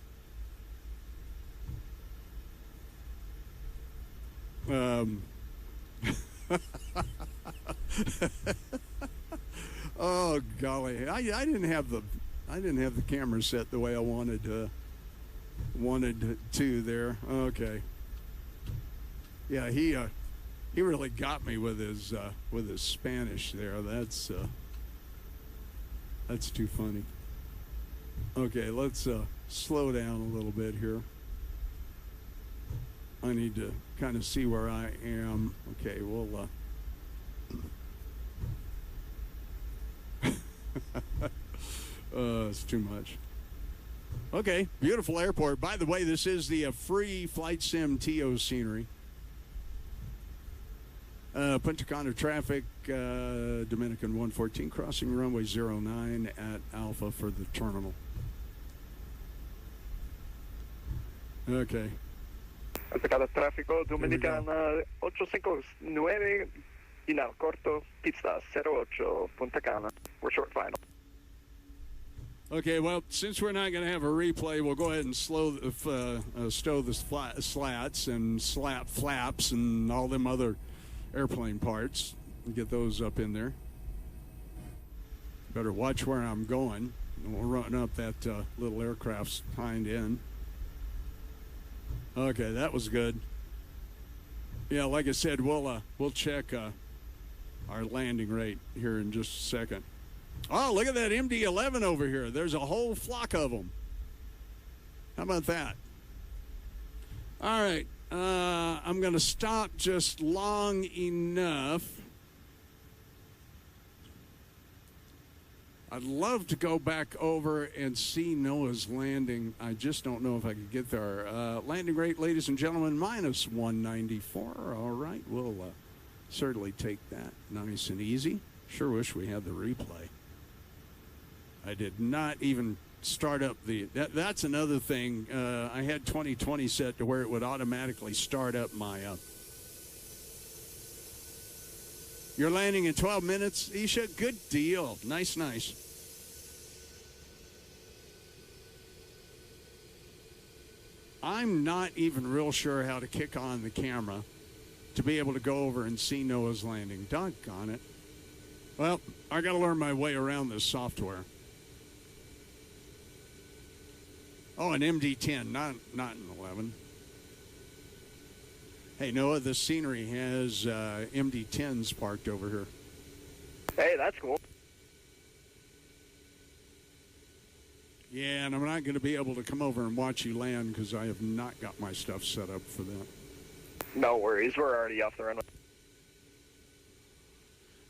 Oh golly, I didn't have the camera set the way I wanted to there. Okay. Yeah, he really got me with his Spanish there. That's too funny. Okay, let's slow down a little bit here. I need to kind of see where I am. Okay, we'll it's too much. Okay, beautiful airport. By the way, this is the free flight sim TO scenery. Punta Cana traffic, Dominican 114, crossing runway 09 at Alpha for the terminal. Okay. Punta Cana tráfico, Dominicana 859, final corto, pista 08, Punta Cana. We're short final. Okay, well, since we're not going to have a replay, we'll go ahead and stow the slats and slap flaps and all them other airplane parts and get those up in there. Better watch where I'm going. We'll run up that little aircraft's hind end. Okay, that was good. Yeah, like I said, we'll check our landing rate here in just a second. Oh, look at that MD-11 over here. There's a whole flock of them. How about that? All right, I'm going to stop just long enough. I'd love to go back over and see Noah's landing. I just don't know if I could get there. Landing rate, ladies and gentlemen, minus 194. All right, we'll certainly take that nice and easy. Sure wish we had the replay. I did not even start up that's another thing. I had 2020 set to where it would automatically start up my You're landing in 12 minutes, Isha? Good deal. Nice. I'm not even real sure how to kick on the camera to be able to go over and see Noah's landing. Doggone it. Well, I got to learn my way around this software. Oh, an MD-10, not an 11. Hey, Noah, the scenery has MD-10s parked over here. Hey, that's cool. Yeah, and I'm not going to be able to come over and watch you land because I have not got my stuff set up for that. No worries. We're already off the runway.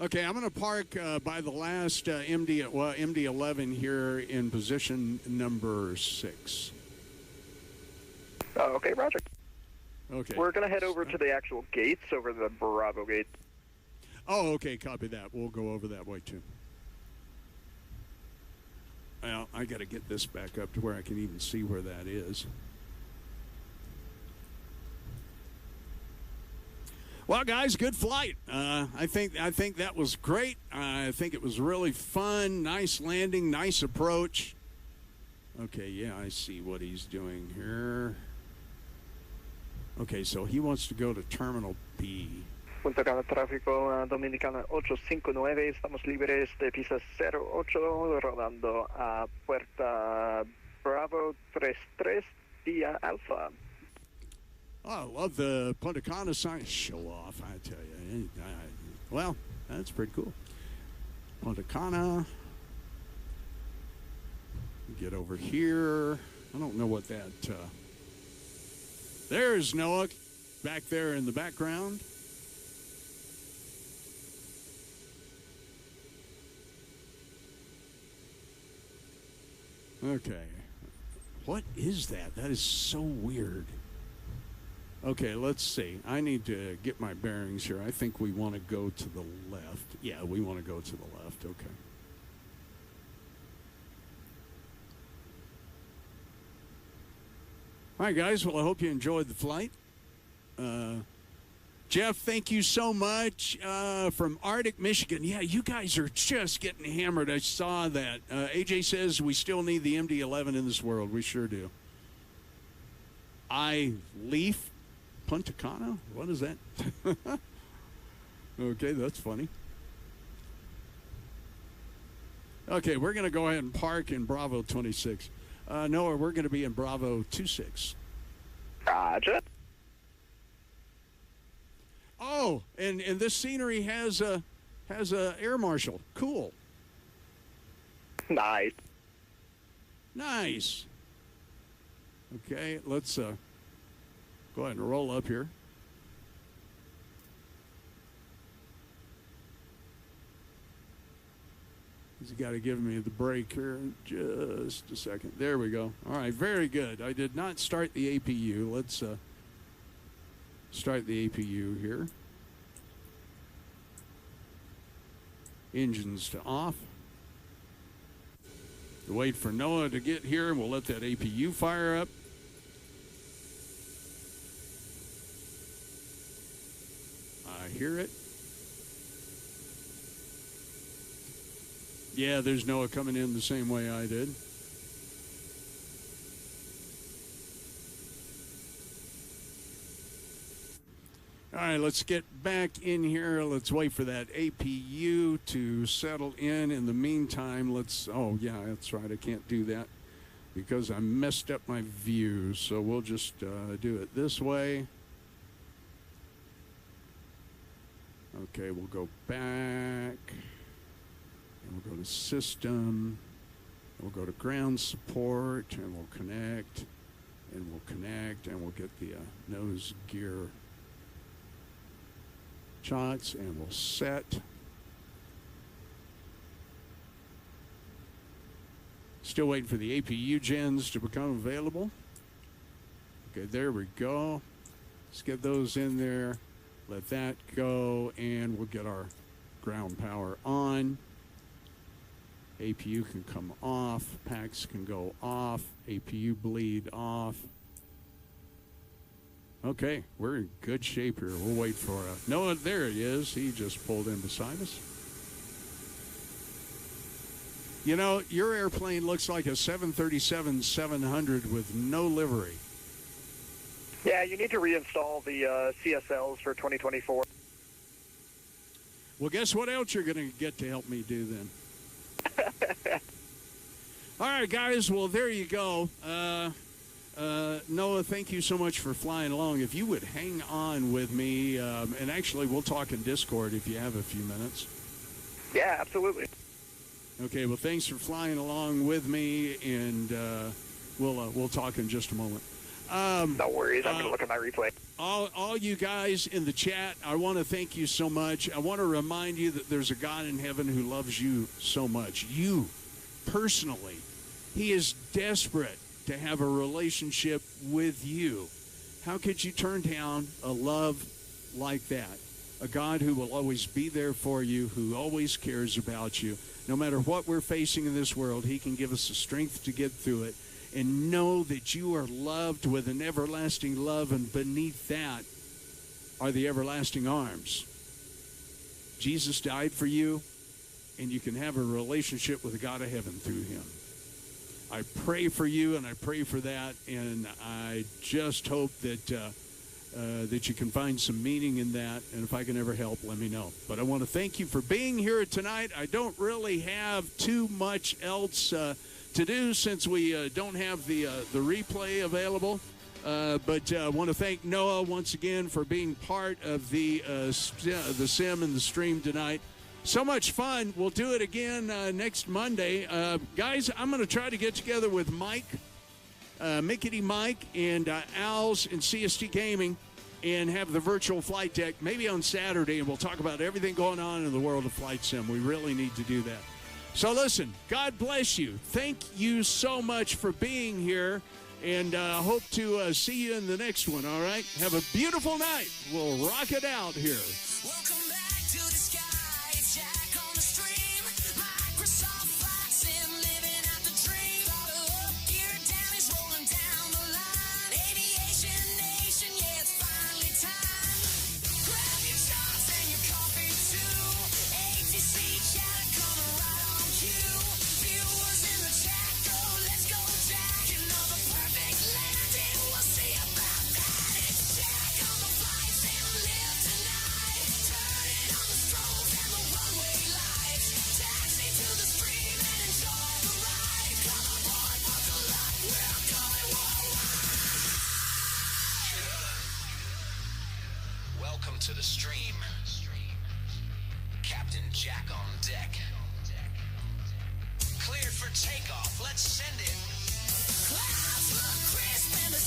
Okay, I'm going to park by the last MD-11 here in position number 6. Okay, roger. Okay. We're going to head over to the actual gates, over the Bravo gate. Oh, okay, copy that. We'll go over that way, too. Well, I got to get this back up to where I can even see where that is. Well, guys, good flight. I think that was great. I think it was really fun. Nice landing, nice approach. Okay, yeah, I see what he's doing here. Okay, so he wants to go to Terminal B. Punta Cana tráfico Dominicana 859, estamos libres de pista 08, rodando a Puerta Bravo 33 via Alpha. Oh, I love the Punta Cana sign. Show off, I tell you. Well, that's pretty cool. Punta Cana. Get over here. I don't know what that... There's Noah back there in the background. Okay. What is that? That is so weird. Okay, let's see. I need to get my bearings here. I think we want to go to the left. Yeah, we want to go to the left. Okay. All right, guys. Well, I hope you enjoyed the flight. Jeff, thank you so much from Arctic, Michigan. Yeah, you guys are just getting hammered. I saw that. AJ says we still need the MD-11 in this world. We sure do. Leaf Punta Cana? What is that? Okay, that's funny. Okay, we're going to go ahead and park in Bravo 26. Noah, we're going to be in Bravo 26. Roger. Oh, and this scenery has a air marshal. Cool. Nice. Nice. Okay, let's go ahead and roll up here. He's got to give me the break here in just a second. There we go. All right, very good. I did not start the APU. Let's start the APU here. Engines to off. Wait for Noah to get here, and we'll let that APU fire up. I hear it. Yeah, there's Noah coming in the same way I did. All right, let's get back in here. Let's wait for that APU to settle in. In the meantime, oh, yeah, that's right. I can't do that because I messed up my view. So we'll just do it this way. Okay, we'll go back. And we'll go to system. We'll go to ground support, and we'll connect. And we'll connect, and we'll get the nose gear shots, and we'll set. Still waiting for the APU gens to become available. Okay, there we go. Let's get those in there. Let that go, and we'll get our ground power on. APU can come off. Packs can go off. APU bleed off. Okay, we're in good shape here. We'll wait for Noah. There he is. He just pulled in beside us. You know, your airplane looks like a 737-700 with no livery. Yeah, you need to reinstall the CSLs for 2024. Well, guess what else you're going to get to help me do then? All right, guys. Well, there you go. Noah, thank you so much for flying along. If you would hang on with me, and actually we'll talk in Discord if you have a few minutes. Yeah, absolutely. Okay, well, thanks for flying along with me, and we'll talk in just a moment. No worries. I'm going to look at my replay. All you guys in the chat, I want to thank you so much. I want to remind you that there's a God in heaven who loves you so much. You, personally. He is desperate to have a relationship with you. How could you turn down a love like that? A God who will always be there for you, who always cares about you. No matter what we're facing in this world, he can give us the strength to get through it. And know that you are loved with an everlasting love, and beneath that are the everlasting arms. Jesus died for you, and you can have a relationship with the God of heaven through him. I pray for you, and I pray for that, and I just hope that that you can find some meaning in that, and if I can ever help, let me know. But I want to thank you for being here tonight. I don't really have too much else to do since we don't have the replay available. But I want to thank Noah once again for being part of the sim and the stream tonight. So much fun. We'll do it again next Monday. Guys, I'm going to try to get together with Mike, Mickety Mike, and Al's and CST Gaming and have the virtual flight deck maybe on Saturday, and we'll talk about everything going on in the world of flight sim. We really need to do that. So listen, God bless you. Thank you so much for being here, and hope to see you in the next one, all right? Have a beautiful night. We'll rock it out here. Welcome back to the sky. It's Jack on the stream. Microsoft Flight Sim, living out the dream. Up, gear down, is rolling down the line. Aviation nation, yeah, it's finally time. Grab your shots and your coffee too. ATC chat coming right on cue. Viewers in the chat, go, let's go, Jack. Another perfect landing, we'll see about that. It's Jack on the flight sim, live tonight. Turning on the strobes and the runway lights. Taxi to the stream and enjoy the ride. Come on, boy, buckle up, we're going worldwide. Welcome to the stream. Captain Jack on deck. Cleared for takeoff, let's send it. Clouds look crisp and the